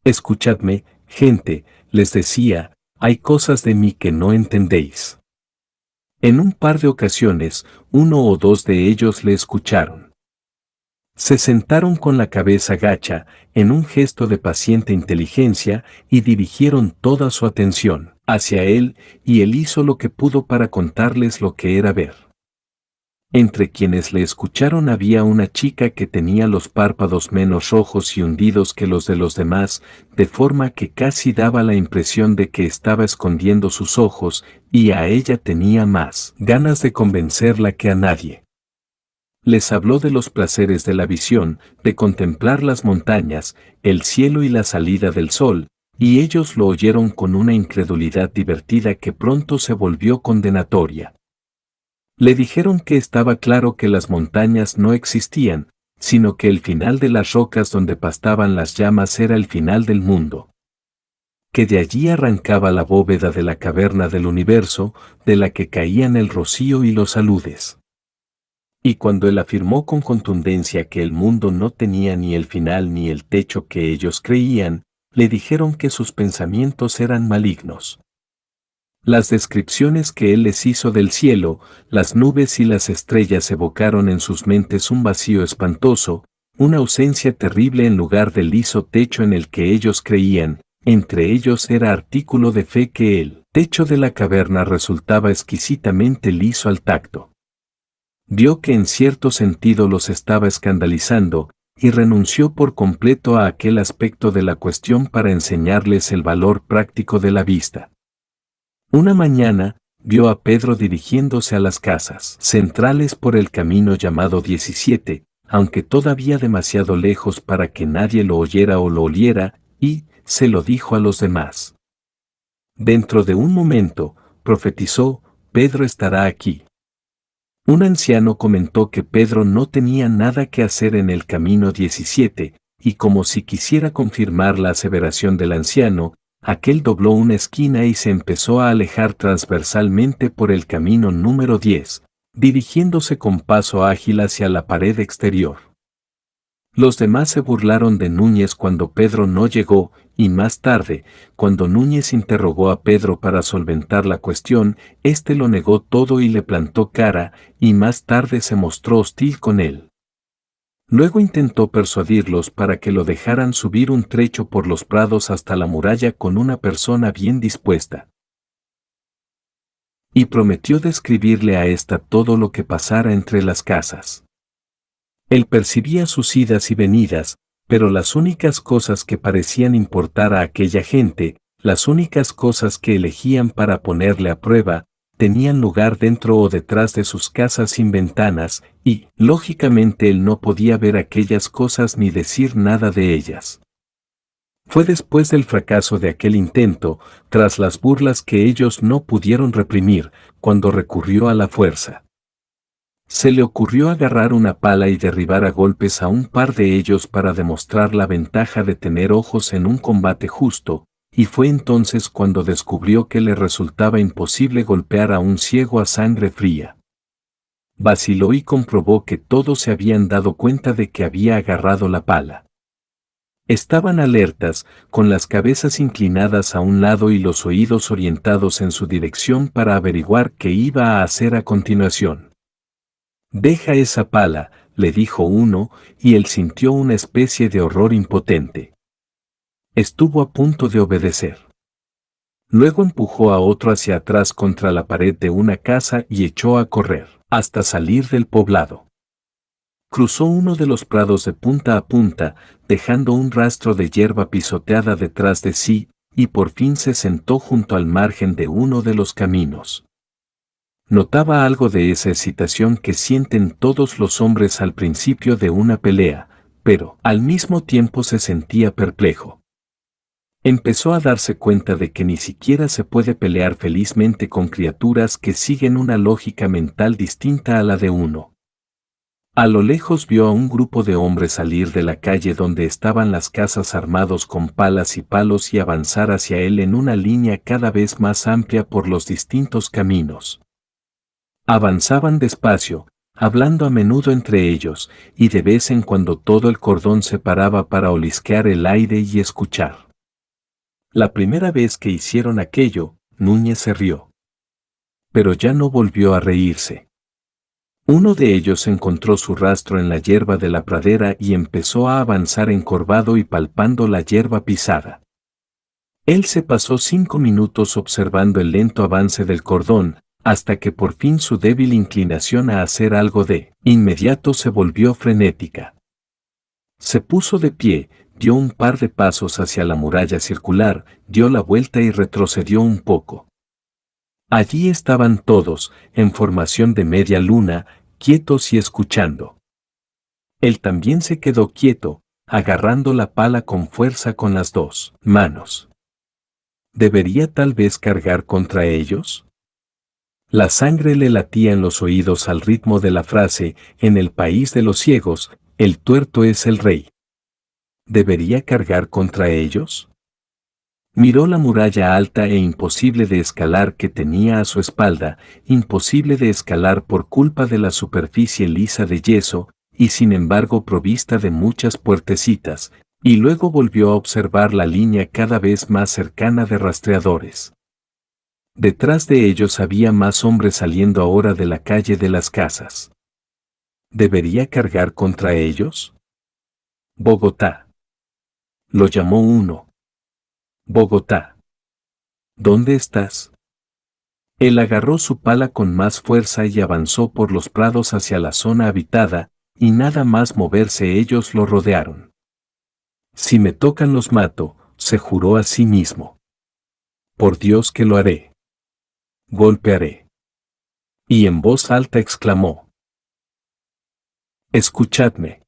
Escuchadme, gente, les decía, hay cosas de mí que no entendéis. En un par de ocasiones, uno o dos de ellos le escucharon. Se sentaron con la cabeza gacha, en un gesto de paciente inteligencia, y dirigieron toda su atención hacia él, y él hizo lo que pudo para contarles lo que era ver. Entre quienes le escucharon había una chica que tenía los párpados menos rojos y hundidos que los de los demás, de forma que casi daba la impresión de que estaba escondiendo sus ojos, y a ella tenía más ganas de convencerla que a nadie. Les habló de los placeres de la visión, de contemplar las montañas, el cielo y la salida del sol, y ellos lo oyeron con una incredulidad divertida que pronto se volvió condenatoria. Le dijeron que estaba claro que las montañas no existían, sino que el final de las rocas donde pastaban las llamas era el final del mundo. Que de allí arrancaba la bóveda de la caverna del universo, de la que caían el rocío y los aludes. Y cuando él afirmó con contundencia que el mundo no tenía ni el final ni el techo que ellos creían, le dijeron que sus pensamientos eran malignos. Las descripciones que él les hizo del cielo, las nubes y las estrellas evocaron en sus mentes un vacío espantoso, una ausencia terrible en lugar del liso techo en el que ellos creían. Entre ellos era artículo de fe que el techo de la caverna resultaba exquisitamente liso al tacto. Vio que en cierto sentido los estaba escandalizando, y renunció por completo a aquel aspecto de la cuestión para enseñarles el valor práctico de la vista. Una mañana, vio a Pedro dirigiéndose a las casas centrales por el camino llamado 17, aunque todavía demasiado lejos para que nadie lo oyera o lo oliera, y se lo dijo a los demás. Dentro de un momento, profetizó, Pedro estará aquí. Un anciano comentó que Pedro no tenía nada que hacer en el camino 17, y como si quisiera confirmar la aseveración del anciano, aquel dobló una esquina y se empezó a alejar transversalmente por el camino número 10, dirigiéndose con paso ágil hacia la pared exterior. Los demás se burlaron de Núñez cuando Pedro no llegó, y más tarde, cuando Núñez interrogó a Pedro para solventar la cuestión, éste lo negó todo y le plantó cara, y más tarde se mostró hostil con él. Luego intentó persuadirlos para que lo dejaran subir un trecho por los prados hasta la muralla con una persona bien dispuesta. Y prometió describirle a ésta todo lo que pasara entre las casas. Él percibía sus idas y venidas, pero las únicas cosas que parecían importar a aquella gente, las únicas cosas que elegían para ponerle a prueba, tenían lugar dentro o detrás de sus casas sin ventanas, y, lógicamente, él no podía ver aquellas cosas ni decir nada de ellas. Fue después del fracaso de aquel intento, tras las burlas que ellos no pudieron reprimir, cuando recurrió a la fuerza. Se le ocurrió agarrar una pala y derribar a golpes a un par de ellos para demostrar la ventaja de tener ojos en un combate justo, y fue entonces cuando descubrió que le resultaba imposible golpear a un ciego a sangre fría. Vaciló y comprobó que todos se habían dado cuenta de que había agarrado la pala. Estaban alertas, con las cabezas inclinadas a un lado y los oídos orientados en su dirección para averiguar qué iba a hacer a continuación. «Deja esa pala», le dijo uno, y él sintió una especie de horror impotente. Estuvo a punto de obedecer. Luego empujó a otro hacia atrás contra la pared de una casa y echó a correr, hasta salir del poblado. Cruzó uno de los prados de punta a punta, dejando un rastro de hierba pisoteada detrás de sí, y por fin se sentó junto al margen de uno de los caminos. Notaba algo de esa excitación que sienten todos los hombres al principio de una pelea, pero al mismo tiempo se sentía perplejo. Empezó a darse cuenta de que ni siquiera se puede pelear felizmente con criaturas que siguen una lógica mental distinta a la de uno. A lo lejos vio a un grupo de hombres salir de la calle donde estaban las casas armados con palas y palos y avanzar hacia él en una línea cada vez más amplia por los distintos caminos. Avanzaban despacio, hablando a menudo entre ellos, y de vez en cuando todo el cordón se paraba para olisquear el aire y escuchar. La primera vez que hicieron aquello, Núñez se rió. Pero ya no volvió a reírse. Uno de ellos encontró su rastro en la hierba de la pradera y empezó a avanzar encorvado y palpando la hierba pisada. Él se pasó 5 minutos observando el lento avance del cordón, hasta que por fin su débil inclinación a hacer algo de inmediato se volvió frenética. Se puso de pie, dio un par de pasos hacia la muralla circular, dio la vuelta y retrocedió un poco. Allí estaban todos, en formación de media luna, quietos y escuchando. Él también se quedó quieto, agarrando la pala con fuerza con las 2 manos. ¿Debería tal vez cargar contra ellos? La sangre le latía en los oídos al ritmo de la frase, en el país de los ciegos, el tuerto es el rey. ¿Debería cargar contra ellos? Miró la muralla alta e imposible de escalar que tenía a su espalda, imposible de escalar por culpa de la superficie lisa de yeso, y sin embargo provista de muchas puertecitas, y luego volvió a observar la línea cada vez más cercana de rastreadores. Detrás de ellos había más hombres saliendo ahora de la calle de las casas. ¿Debería cargar contra ellos? Bogotá. Lo llamó uno. Bogotá. ¿Dónde estás? Él agarró su pala con más fuerza y avanzó por los prados hacia la zona habitada, y nada más moverse ellos lo rodearon. Si me tocan los mato, se juró a sí mismo. Por Dios que lo haré. Golpearé. Y en voz alta exclamó. Escuchadme.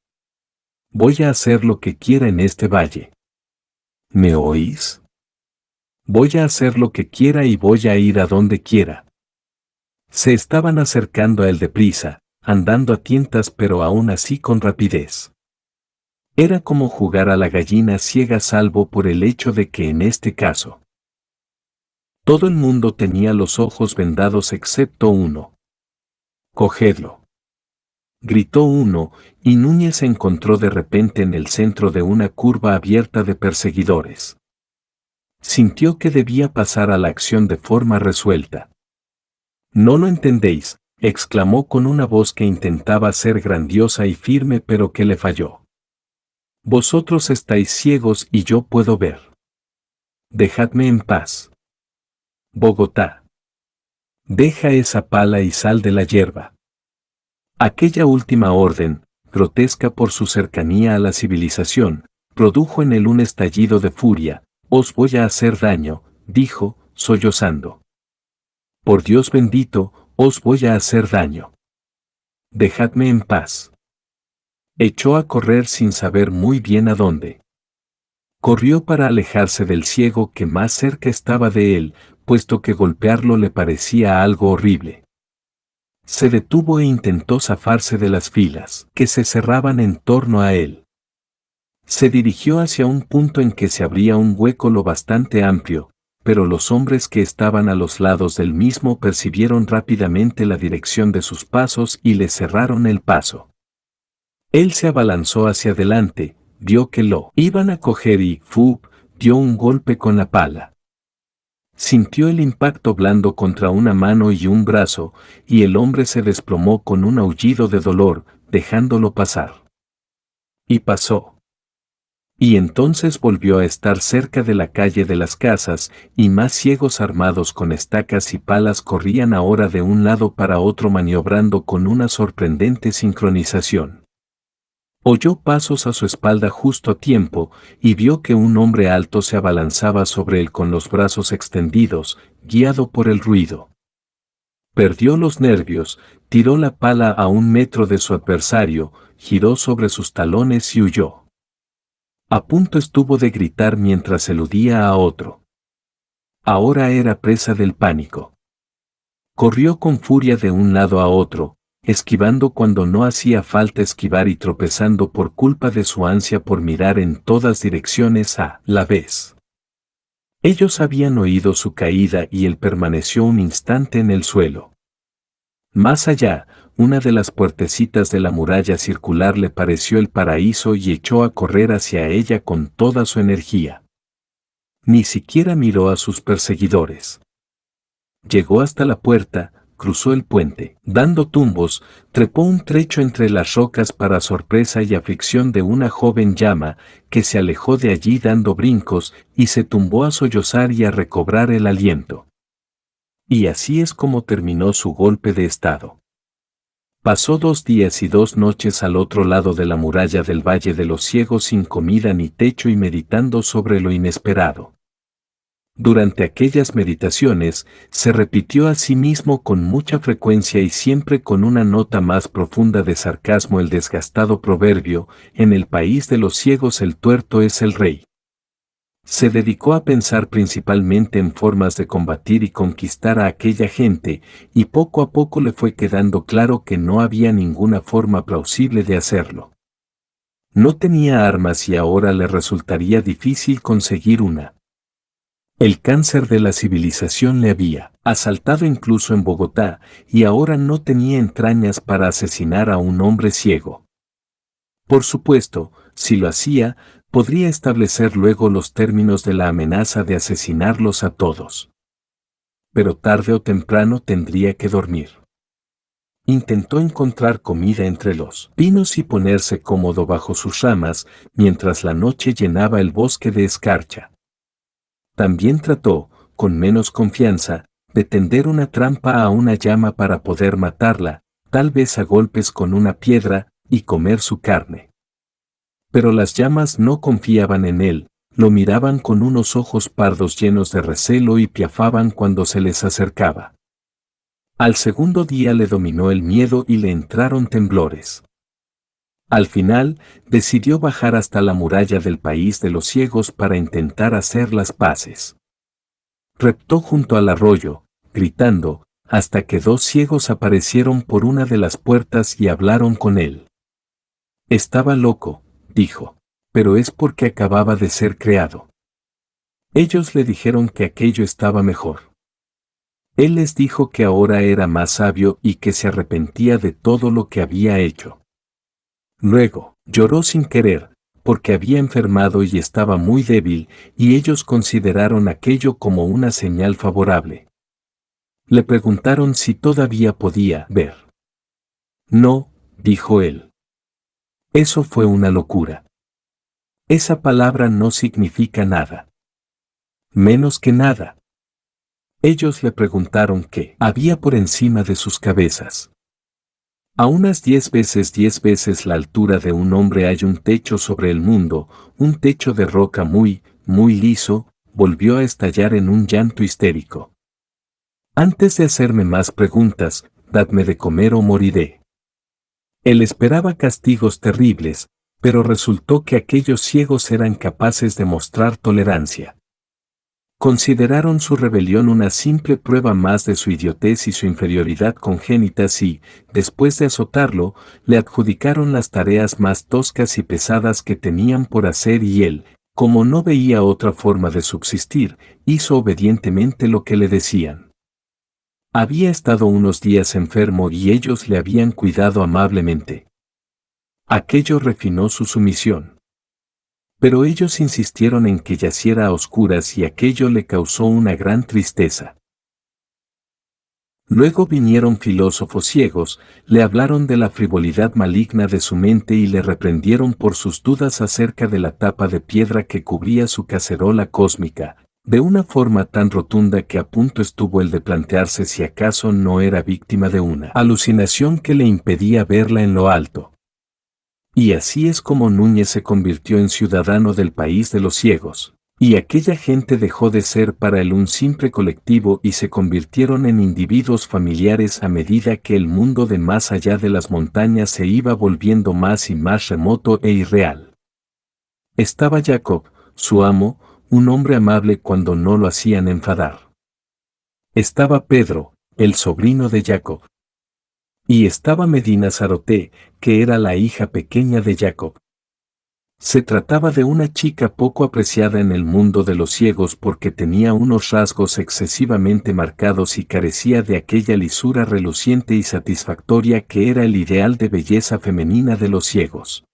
Voy a hacer lo que quiera en este valle. ¿Me oís? Voy a hacer lo que quiera y voy a ir a donde quiera. Se estaban acercando a él deprisa, andando a tientas pero aún así con rapidez. Era como jugar a la gallina ciega salvo por el hecho de que en este caso todo el mundo tenía los ojos vendados excepto uno. «Cogedlo», gritó uno, y Núñez se encontró de repente en el centro de una curva abierta de perseguidores. Sintió que debía pasar a la acción de forma resuelta. «No lo entendéis», exclamó con una voz que intentaba ser grandiosa y firme pero que le falló. «Vosotros estáis ciegos y yo puedo ver. Dejadme en paz». Bogotá. Deja esa pala y sal de la hierba. Aquella última orden, grotesca por su cercanía a la civilización, produjo en él un estallido de furia. «Os voy a hacer daño», dijo, sollozando. «Por Dios bendito, os voy a hacer daño. Dejadme en paz». Echó a correr sin saber muy bien a dónde. Corrió para alejarse del ciego que más cerca estaba de él, puesto que golpearlo le parecía algo horrible. Se detuvo e intentó zafarse de las filas que se cerraban en torno a él. Se dirigió hacia un punto en que se abría un hueco lo bastante amplio, pero los hombres que estaban a los lados del mismo percibieron rápidamente la dirección de sus pasos y le cerraron el paso. Él se abalanzó hacia adelante, vio que lo iban a coger y, dio un golpe con la pala. Sintió el impacto blando contra una mano y un brazo, y el hombre se desplomó con un aullido de dolor, dejándolo pasar. Y pasó. Y entonces volvió a estar cerca de la calle de las casas, y más ciegos armados con estacas y palas corrían ahora de un lado para otro maniobrando con una sorprendente sincronización. Oyó pasos a su espalda justo a tiempo, y vio que un hombre alto se abalanzaba sobre él con los brazos extendidos, guiado por el ruido. Perdió los nervios, tiró la pala a 1 metro de su adversario, giró sobre sus talones y huyó. A punto estuvo de gritar mientras eludía a otro. Ahora era presa del pánico. Corrió con furia de un lado a otro, esquivando cuando no hacía falta esquivar y tropezando por culpa de su ansia por mirar en todas direcciones a la vez. Ellos habían oído su caída y él permaneció un instante en el suelo. Más allá, una de las puertecitas de la muralla circular le pareció el paraíso y echó a correr hacia ella con toda su energía. Ni siquiera miró a sus perseguidores. Llegó hasta la puerta, cruzó el puente, dando tumbos, trepó un trecho entre las rocas para sorpresa y aflicción de una joven llama, que se alejó de allí dando brincos y se tumbó a sollozar y a recobrar el aliento. Y así es como terminó su golpe de estado. Pasó 2 días y 2 noches al otro lado de la muralla del Valle de los Ciegos sin comida ni techo y meditando sobre lo inesperado. Durante aquellas meditaciones, se repitió a sí mismo con mucha frecuencia y siempre con una nota más profunda de sarcasmo el desgastado proverbio: en el país de los ciegos el tuerto es el rey. Se dedicó a pensar principalmente en formas de combatir y conquistar a aquella gente, y poco a poco le fue quedando claro que no había ninguna forma plausible de hacerlo. No tenía armas y ahora le resultaría difícil conseguir una. El cáncer de la civilización le había asaltado incluso en Bogotá, y ahora no tenía entrañas para asesinar a un hombre ciego. Por supuesto, si lo hacía, podría establecer luego los términos de la amenaza de asesinarlos a todos. Pero tarde o temprano tendría que dormir. Intentó encontrar comida entre los pinos y ponerse cómodo bajo sus ramas, mientras la noche llenaba el bosque de escarcha. También trató, con menos confianza, de tender una trampa a una llama para poder matarla, tal vez a golpes con una piedra, y comer su carne. Pero las llamas no confiaban en él, lo miraban con unos ojos pardos llenos de recelo y piafaban cuando se les acercaba. Al segundo día le dominó el miedo y le entraron temblores. Al final, decidió bajar hasta la muralla del país de los ciegos para intentar hacer las paces. Reptó junto al arroyo, gritando, hasta que 2 ciegos aparecieron por una de las puertas y hablaron con él. Estaba loco, dijo, pero es porque acababa de ser creado. Ellos le dijeron que aquello estaba mejor. Él les dijo que ahora era más sabio y que se arrepentía de todo lo que había hecho. Luego, lloró sin querer, porque había enfermado y estaba muy débil, y ellos consideraron aquello como una señal favorable. Le preguntaron si todavía podía ver. No, dijo él. Eso fue una locura. Esa palabra no significa nada. Menos que nada. Ellos le preguntaron qué había por encima de sus cabezas. A unas 10 veces la altura de un hombre hay un techo sobre el mundo, un techo de roca muy, muy liso. Volvió a estallar en un llanto histérico. Antes de hacerme más preguntas, dadme de comer o moriré. Él esperaba castigos terribles, pero resultó que aquellos ciegos eran capaces de mostrar tolerancia. Consideraron su rebelión una simple prueba más de su idiotez y su inferioridad congénitas y, después de azotarlo, le adjudicaron las tareas más toscas y pesadas que tenían por hacer y él, como no veía otra forma de subsistir, hizo obedientemente lo que le decían. Había estado unos días enfermo y ellos le habían cuidado amablemente. Aquello refinó su sumisión. Pero ellos insistieron en que yaciera a oscuras y aquello le causó una gran tristeza. Luego vinieron filósofos ciegos, le hablaron de la frivolidad maligna de su mente y le reprendieron por sus dudas acerca de la tapa de piedra que cubría su cacerola cósmica, de una forma tan rotunda que a punto estuvo el de plantearse si acaso no era víctima de una alucinación que le impedía verla en lo alto. Y así es como Núñez se convirtió en ciudadano del país de los ciegos, y aquella gente dejó de ser para él un simple colectivo y se convirtieron en individuos familiares a medida que el mundo de más allá de las montañas se iba volviendo más y más remoto e irreal. Estaba Jacob, su amo, un hombre amable cuando no lo hacían enfadar. Estaba Pedro, el sobrino de Jacob. Y estaba Medina Saroté, que era la hija pequeña de Jacob. Se trataba de una chica poco apreciada en el mundo de los ciegos porque tenía unos rasgos excesivamente marcados y carecía de aquella lisura reluciente y satisfactoria que era el ideal de belleza femenina de los ciegos.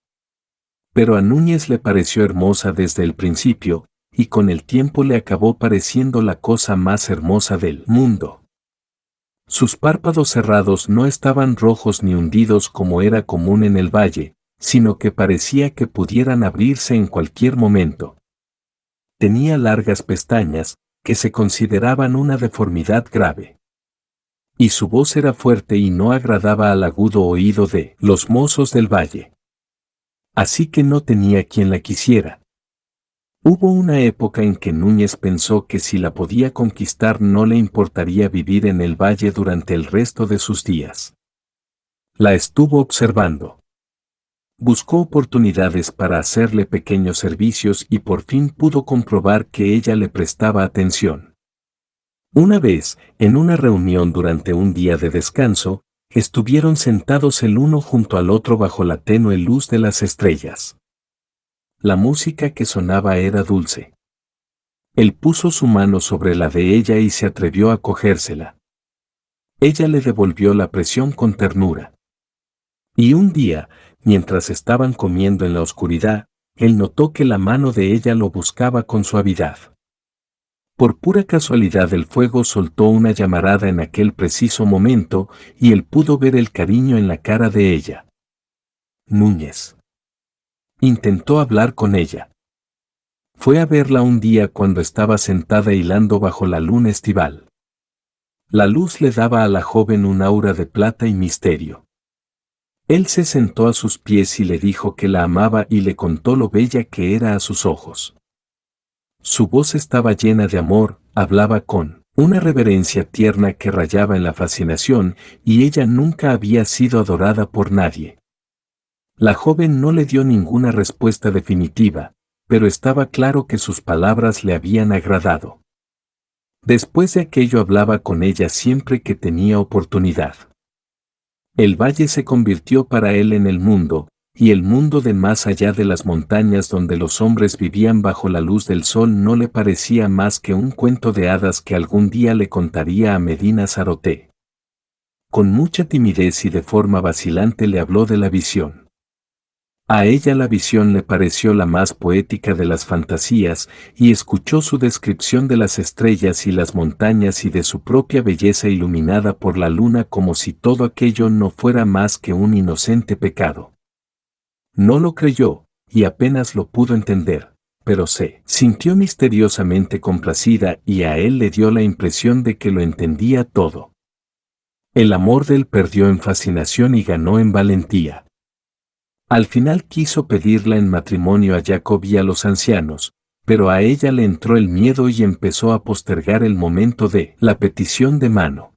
Pero a Núñez le pareció hermosa desde el principio, y con el tiempo le acabó pareciendo la cosa más hermosa del mundo. Sus párpados cerrados no estaban rojos ni hundidos como era común en el valle, sino que parecía que pudieran abrirse en cualquier momento. Tenía largas pestañas, que se consideraban una deformidad grave. Y su voz era fuerte y no agradaba al agudo oído de los mozos del valle. Así que no tenía quien la quisiera. Hubo una época en que Núñez pensó que si la podía conquistar no le importaría vivir en el valle durante el resto de sus días. La estuvo observando. Buscó oportunidades para hacerle pequeños servicios y por fin pudo comprobar que ella le prestaba atención. Una vez, en una reunión durante un día de descanso, estuvieron sentados el uno junto al otro bajo la tenue luz de las estrellas. La música que sonaba era dulce. Él puso su mano sobre la de ella y se atrevió a cogérsela. Ella le devolvió la presión con ternura. Y un día, mientras estaban comiendo en la oscuridad, él notó que la mano de ella lo buscaba con suavidad. Por pura casualidad el fuego soltó una llamarada en aquel preciso momento y él pudo ver el cariño en la cara de ella. Núñez intentó hablar con ella. Fue a verla un día cuando estaba sentada hilando bajo la luna estival. La luz le daba a la joven un aura de plata y misterio. Él se sentó a sus pies y le dijo que la amaba y le contó lo bella que era a sus ojos. Su voz estaba llena de amor, hablaba con una reverencia tierna que rayaba en la fascinación, y ella nunca había sido adorada por nadie. La joven no le dio ninguna respuesta definitiva, pero estaba claro que sus palabras le habían agradado. Después de aquello hablaba con ella siempre que tenía oportunidad. El valle se convirtió para él en el mundo, y el mundo de más allá de las montañas donde los hombres vivían bajo la luz del sol no le parecía más que un cuento de hadas que algún día le contaría a Medina Saroté. Con mucha timidez y de forma vacilante le habló de la visión. A ella la visión le pareció la más poética de las fantasías, y escuchó su descripción de las estrellas y las montañas y de su propia belleza iluminada por la luna como si todo aquello no fuera más que un inocente pecado. No lo creyó, y apenas lo pudo entender, pero se sintió misteriosamente complacida y a él le dio la impresión de que lo entendía todo. El amor de él perdió en fascinación y ganó en valentía. Al final quiso pedirla en matrimonio a Jacob y a los ancianos, pero a ella le entró el miedo y empezó a postergar el momento de la petición de mano.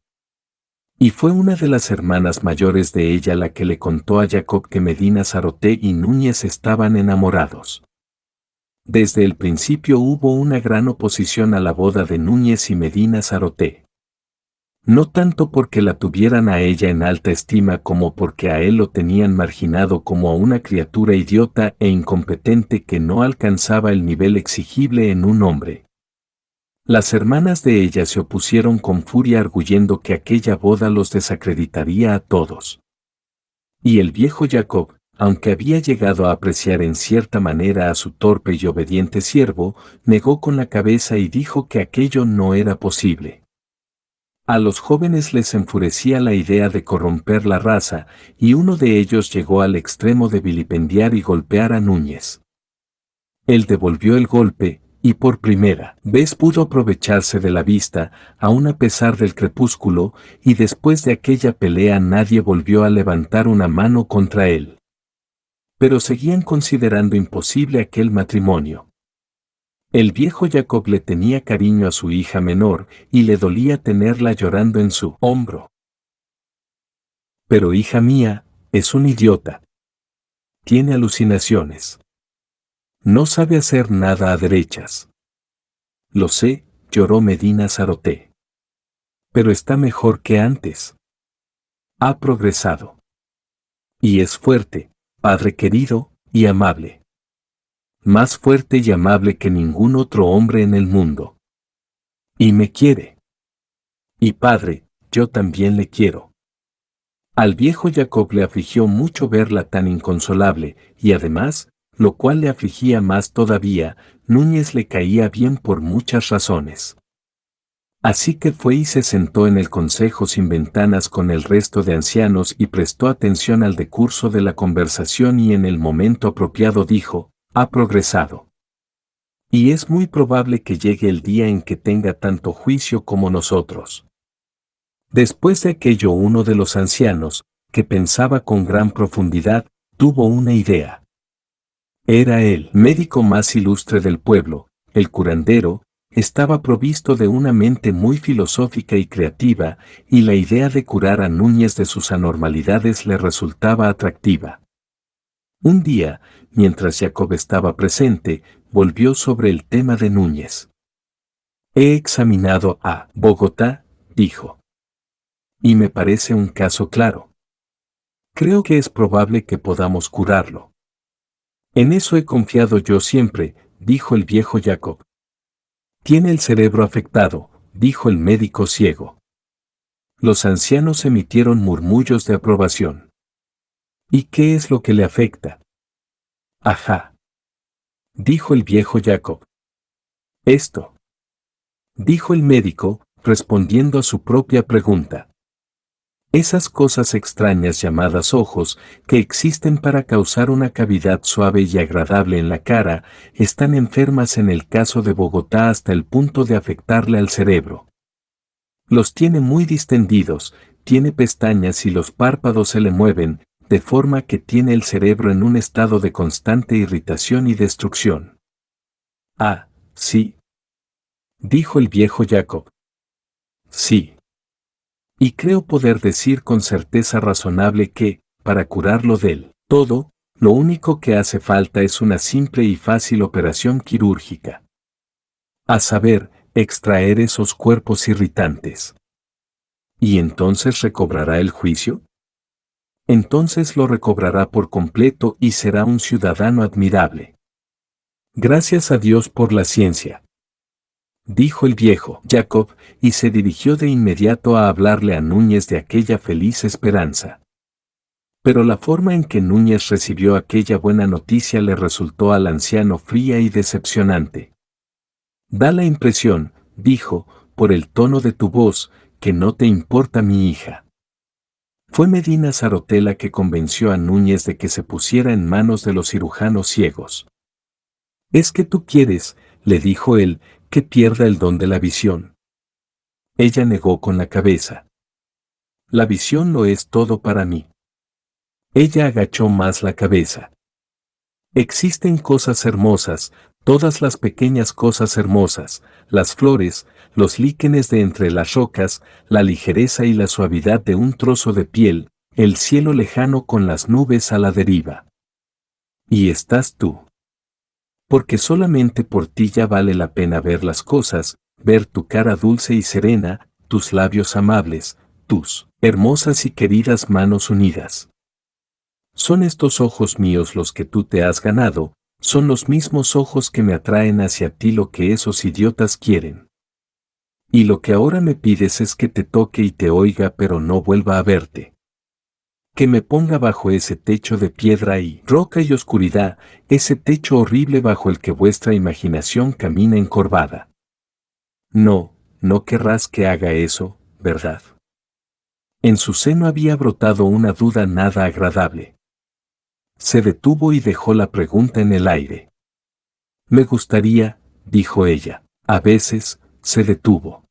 Y fue una de las hermanas mayores de ella la que le contó a Jacob que Medina Saroté y Núñez estaban enamorados. Desde el principio hubo una gran oposición a la boda de Núñez y Medina Saroté. No tanto porque la tuvieran a ella en alta estima como porque a él lo tenían marginado como a una criatura idiota e incompetente que no alcanzaba el nivel exigible en un hombre. Las hermanas de ella se opusieron con furia arguyendo que aquella boda los desacreditaría a todos. Y el viejo Jacob, aunque había llegado a apreciar en cierta manera a su torpe y obediente siervo, negó con la cabeza y dijo que aquello no era posible. A los jóvenes les enfurecía la idea de corromper la raza, y uno de ellos llegó al extremo de vilipendiar y golpear a Núñez. Él devolvió el golpe, y por primera vez pudo aprovecharse de la vista, aun a pesar del crepúsculo, y después de aquella pelea nadie volvió a levantar una mano contra él. Pero seguían considerando imposible aquel matrimonio. El viejo Jacob le tenía cariño a su hija menor, y le dolía tenerla llorando en su hombro. Pero hija mía, es un idiota. Tiene alucinaciones. No sabe hacer nada a derechas. Lo sé, lloró Medina Saroté. Pero está mejor que antes. Ha progresado. Y es fuerte, padre querido, y amable. Más fuerte y amable que ningún otro hombre en el mundo. Y me quiere. Y padre, yo también le quiero. Al viejo Jacob le afligió mucho verla tan inconsolable, y además, lo cual le afligía más todavía, Núñez le caía bien por muchas razones. Así que fue y se sentó en el consejo sin ventanas con el resto de ancianos y prestó atención al decurso de la conversación y en el momento apropiado dijo, ha progresado. Y es muy probable que llegue el día en que tenga tanto juicio como nosotros. Después de aquello uno de los ancianos, que pensaba con gran profundidad, tuvo una idea. Era el médico más ilustre del pueblo, el curandero, estaba provisto de una mente muy filosófica y creativa, y la idea de curar a Núñez de sus anormalidades le resultaba atractiva. Un día, mientras Jacob estaba presente, volvió sobre el tema de Núñez. He examinado a Bogotá, dijo. Y me parece un caso claro. Creo que es probable que podamos curarlo. En eso he confiado yo siempre, dijo el viejo Jacob. Tiene el cerebro afectado, dijo el médico ciego. Los ancianos emitieron murmullos de aprobación. ¿Y qué es lo que le afecta? Ajá, dijo el viejo Jacob. Esto, dijo el médico, respondiendo a su propia pregunta. Esas cosas extrañas llamadas ojos, que existen para causar una cavidad suave y agradable en la cara, están enfermas en el caso de Bogotá hasta el punto de afectarle al cerebro. Los tiene muy distendidos, tiene pestañas y los párpados se le mueven, de forma que tiene el cerebro en un estado de constante irritación y destrucción. Ah, sí, dijo el viejo Jacob. Sí. Y creo poder decir con certeza razonable que, para curarlo del todo, lo único que hace falta es una simple y fácil operación quirúrgica. A saber, extraer esos cuerpos irritantes. ¿Y entonces recobrará el juicio? Entonces lo recobrará por completo y será un ciudadano admirable. Gracias a Dios por la ciencia, dijo el viejo Jacob, y se dirigió de inmediato a hablarle a Núñez de aquella feliz esperanza. Pero la forma en que Núñez recibió aquella buena noticia le resultó al anciano fría y decepcionante. Da la impresión, dijo, por el tono de tu voz, que no te importa mi hija. Fue Medina Zarotela que convenció a Núñez de que se pusiera en manos de los cirujanos ciegos. Es que tú quieres, le dijo él, que pierda el don de la visión. Ella negó con la cabeza. La visión lo es todo para mí. Ella agachó más la cabeza. Existen cosas hermosas, todas las pequeñas cosas hermosas, las flores, los líquenes de entre las rocas, la ligereza y la suavidad de un trozo de piel, el cielo lejano con las nubes a la deriva. Y estás tú. Porque solamente por ti ya vale la pena ver las cosas, ver tu cara dulce y serena, tus labios amables, tus hermosas y queridas manos unidas. Son estos ojos míos los que tú te has ganado, son los mismos ojos que me atraen hacia ti lo que esos idiotas quieren. Y lo que ahora me pides es que te toque y te oiga pero no vuelva a verte. Que me ponga bajo ese techo de piedra y roca y oscuridad, ese techo horrible bajo el que vuestra imaginación camina encorvada. No, no querrás que haga eso, ¿verdad? En su seno había brotado una duda nada agradable. Se detuvo y dejó la pregunta en el aire. Me gustaría, dijo ella. A veces, se detuvo.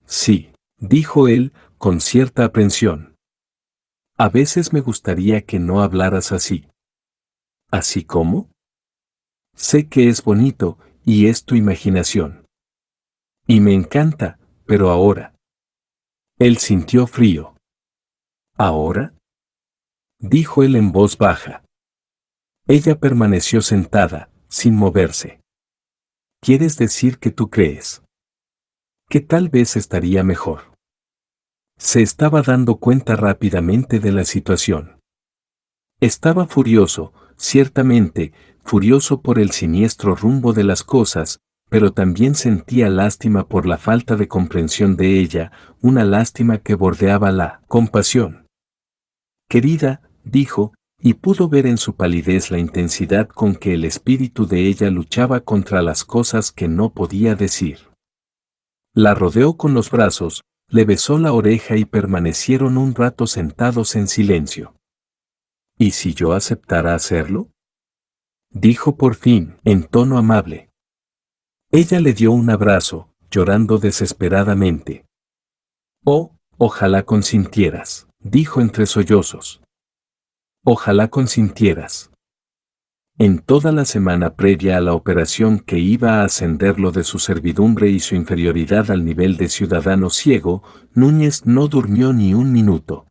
Sí, dijo él, con cierta aprensión. A veces me gustaría que no hablaras así. ¿Así cómo? Sé que es bonito, y es tu imaginación. Y me encanta, pero ahora. Él sintió frío. ¿Ahora? Dijo él en voz baja. Ella permaneció sentada, sin moverse. ¿Quieres decir que tú crees? Que tal vez estaría mejor. Se estaba dando cuenta rápidamente de la situación. Estaba furioso, ciertamente, furioso por el siniestro rumbo de las cosas, pero también sentía lástima por la falta de comprensión de ella, una lástima que bordeaba la compasión. Querida, dijo, y pudo ver en su palidez la intensidad con que el espíritu de ella luchaba contra las cosas que no podía decir. La rodeó con los brazos, le besó la oreja y permanecieron un rato sentados en silencio. ¿Y si yo aceptara hacerlo? Dijo por fin, en tono amable. Ella le dio un abrazo, llorando desesperadamente. Oh, ojalá consintieras, dijo entre sollozos. Ojalá consintieras. En toda la semana previa a la operación que iba a ascenderlo de su servidumbre y su inferioridad al nivel de ciudadano ciego, Núñez no durmió ni un minuto.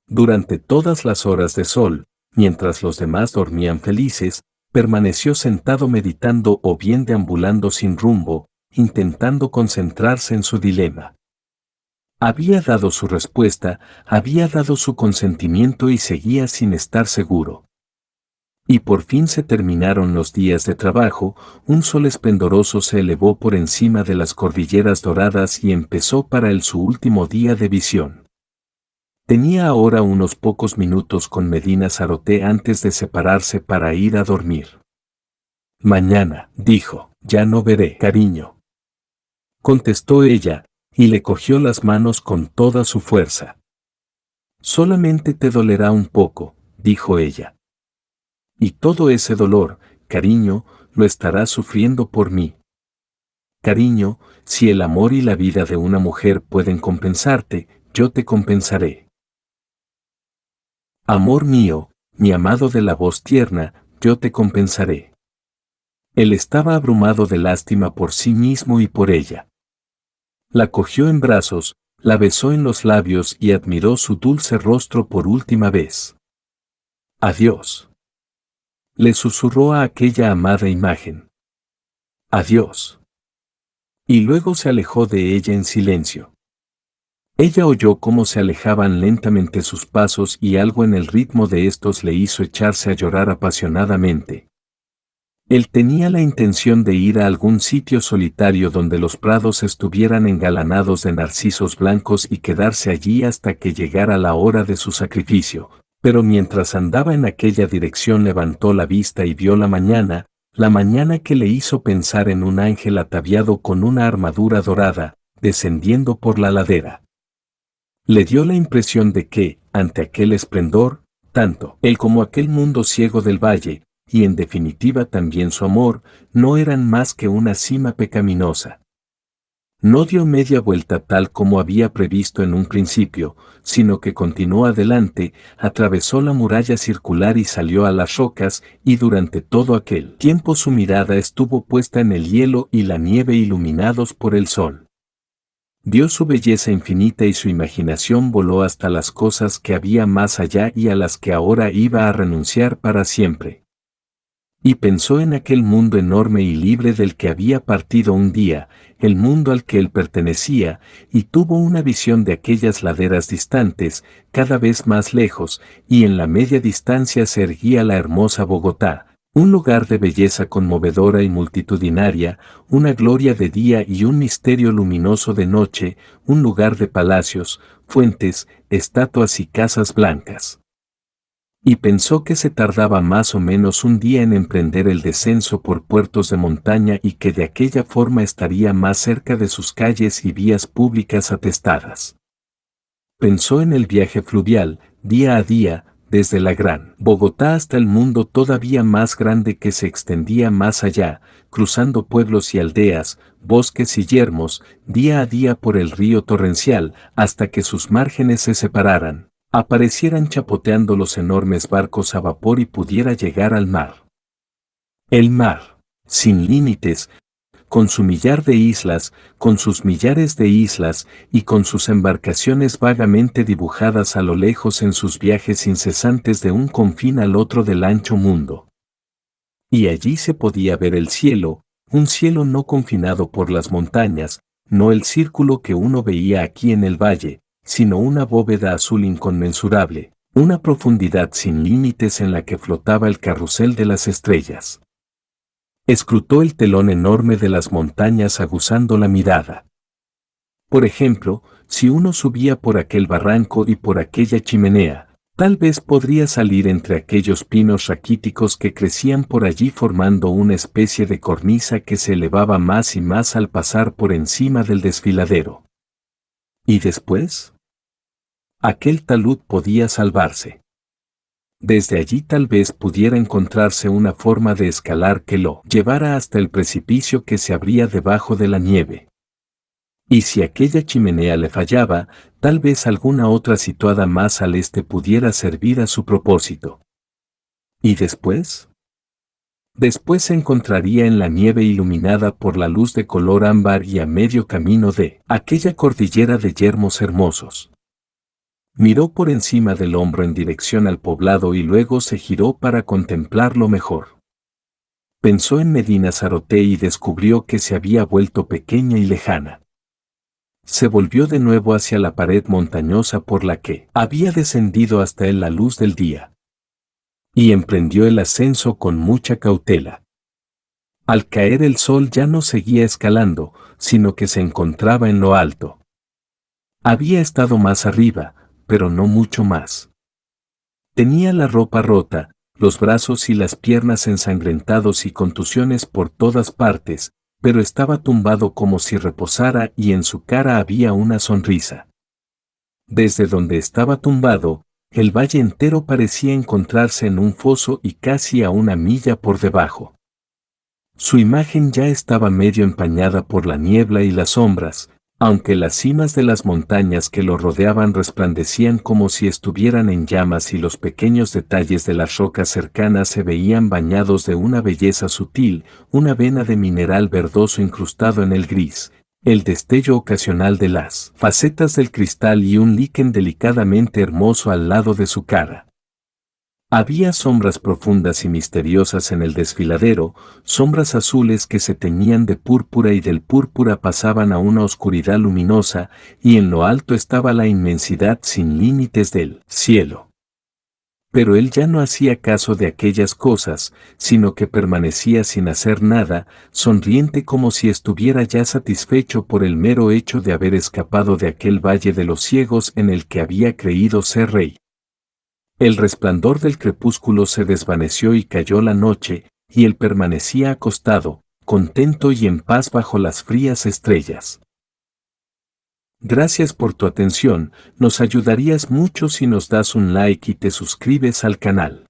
Durante todas las horas de sol, mientras los demás dormían felices, permaneció sentado meditando o bien deambulando sin rumbo, intentando concentrarse en su dilema. Había dado su respuesta, había dado su consentimiento y seguía sin estar seguro. Y por fin se terminaron los días de trabajo, un sol esplendoroso se elevó por encima de las cordilleras doradas y empezó para él su último día de visión. Tenía ahora unos pocos minutos con Medina Saroté antes de separarse para ir a dormir. Mañana, dijo, ya no veré, cariño. Contestó ella, y le cogió las manos con toda su fuerza. Solamente te dolerá un poco, dijo ella. Y todo ese dolor, cariño, lo estarás sufriendo por mí. Cariño, si el amor y la vida de una mujer pueden compensarte, yo te compensaré. Amor mío, mi amado de la voz tierna, yo te compensaré. Él estaba abrumado de lástima por sí mismo y por ella. La cogió en brazos, la besó en los labios y admiró su dulce rostro por última vez. Adiós. Le susurró a aquella amada imagen. Adiós. Y luego se alejó de ella en silencio. Ella oyó cómo se alejaban lentamente sus pasos y algo en el ritmo de estos le hizo echarse a llorar apasionadamente. Él tenía la intención de ir a algún sitio solitario donde los prados estuvieran engalanados de narcisos blancos y quedarse allí hasta que llegara la hora de su sacrificio, pero mientras andaba en aquella dirección levantó la vista y vio la mañana que le hizo pensar en un ángel ataviado con una armadura dorada, descendiendo por la ladera. Le dio la impresión de que, ante aquel esplendor, tanto él como aquel mundo ciego del valle, y en definitiva también su amor, no eran más que una cima pecaminosa. No dio media vuelta tal como había previsto en un principio, sino que continuó adelante, atravesó la muralla circular y salió a las rocas, y durante todo aquel tiempo su mirada estuvo puesta en el hielo y la nieve iluminados por el sol. Vio su belleza infinita y su imaginación voló hasta las cosas que había más allá y a las que ahora iba a renunciar para siempre. Y pensó en aquel mundo enorme y libre del que había partido un día, el mundo al que él pertenecía, y tuvo una visión de aquellas laderas distantes, cada vez más lejos, y en la media distancia se erguía la hermosa Bogotá, un lugar de belleza conmovedora y multitudinaria, una gloria de día y un misterio luminoso de noche, un lugar de palacios, fuentes, estatuas y casas blancas. Y pensó que se tardaba más o menos un día en emprender el descenso por puertos de montaña y que de aquella forma estaría más cerca de sus calles y vías públicas atestadas. Pensó en el viaje fluvial, día a día, desde la gran Bogotá hasta el mundo todavía más grande que se extendía más allá, cruzando pueblos y aldeas, bosques y yermos, día a día por el río torrencial, hasta que sus márgenes se separaran, aparecieran chapoteando los enormes barcos a vapor y pudiera llegar al mar. El mar, sin límites, con su millar de islas, con sus millares de islas, y con sus embarcaciones vagamente dibujadas a lo lejos en sus viajes incesantes de un confín al otro del ancho mundo. Y allí se podía ver el cielo, un cielo no confinado por las montañas, no el círculo que uno veía aquí en el valle, sino una bóveda azul inconmensurable, una profundidad sin límites en la que flotaba el carrusel de las estrellas. Escrutó el telón enorme de las montañas aguzando la mirada. Por ejemplo, si uno subía por aquel barranco y por aquella chimenea, tal vez podría salir entre aquellos pinos raquíticos que crecían por allí formando una especie de cornisa que se elevaba más y más al pasar por encima del desfiladero. ¿Y después? Aquel talud podía salvarse. Desde allí tal vez pudiera encontrarse una forma de escalar que lo llevara hasta el precipicio que se abría debajo de la nieve. Y si aquella chimenea le fallaba, tal vez alguna otra situada más al este pudiera servir a su propósito. ¿Y después? Después se encontraría en la nieve iluminada por la luz de color ámbar y a medio camino de aquella cordillera de yermos hermosos. Miró por encima del hombro en dirección al poblado y luego se giró para contemplarlo mejor. Pensó en Medina Saroté y descubrió que se había vuelto pequeña y lejana. Se volvió de nuevo hacia la pared montañosa por la que había descendido hasta él la luz del día. Y emprendió el ascenso con mucha cautela. Al caer el sol ya no seguía escalando, sino que se encontraba en lo alto. Había estado más arriba, pero no mucho más. Tenía la ropa rota, los brazos y las piernas ensangrentados y contusiones por todas partes, pero estaba tumbado como si reposara y en su cara había una sonrisa. Desde donde estaba tumbado, el valle entero parecía encontrarse en un foso y casi a una milla por debajo. Su imagen ya estaba medio empañada por la niebla y las sombras, aunque las cimas de las montañas que lo rodeaban resplandecían como si estuvieran en llamas y los pequeños detalles de las rocas cercanas se veían bañados de una belleza sutil, una vena de mineral verdoso incrustado en el gris, el destello ocasional de las facetas del cristal y un líquen delicadamente hermoso al lado de su cara. Había sombras profundas y misteriosas en el desfiladero, sombras azules que se teñían de púrpura y del púrpura pasaban a una oscuridad luminosa, y en lo alto estaba la inmensidad sin límites del cielo. Pero él ya no hacía caso de aquellas cosas, sino que permanecía sin hacer nada, sonriente como si estuviera ya satisfecho por el mero hecho de haber escapado de aquel valle de los ciegos en el que había creído ser rey. El resplandor del crepúsculo se desvaneció y cayó la noche, y él permanecía acostado, contento y en paz bajo las frías estrellas. Gracias por tu atención, nos ayudarías mucho si nos das un like y te suscribes al canal.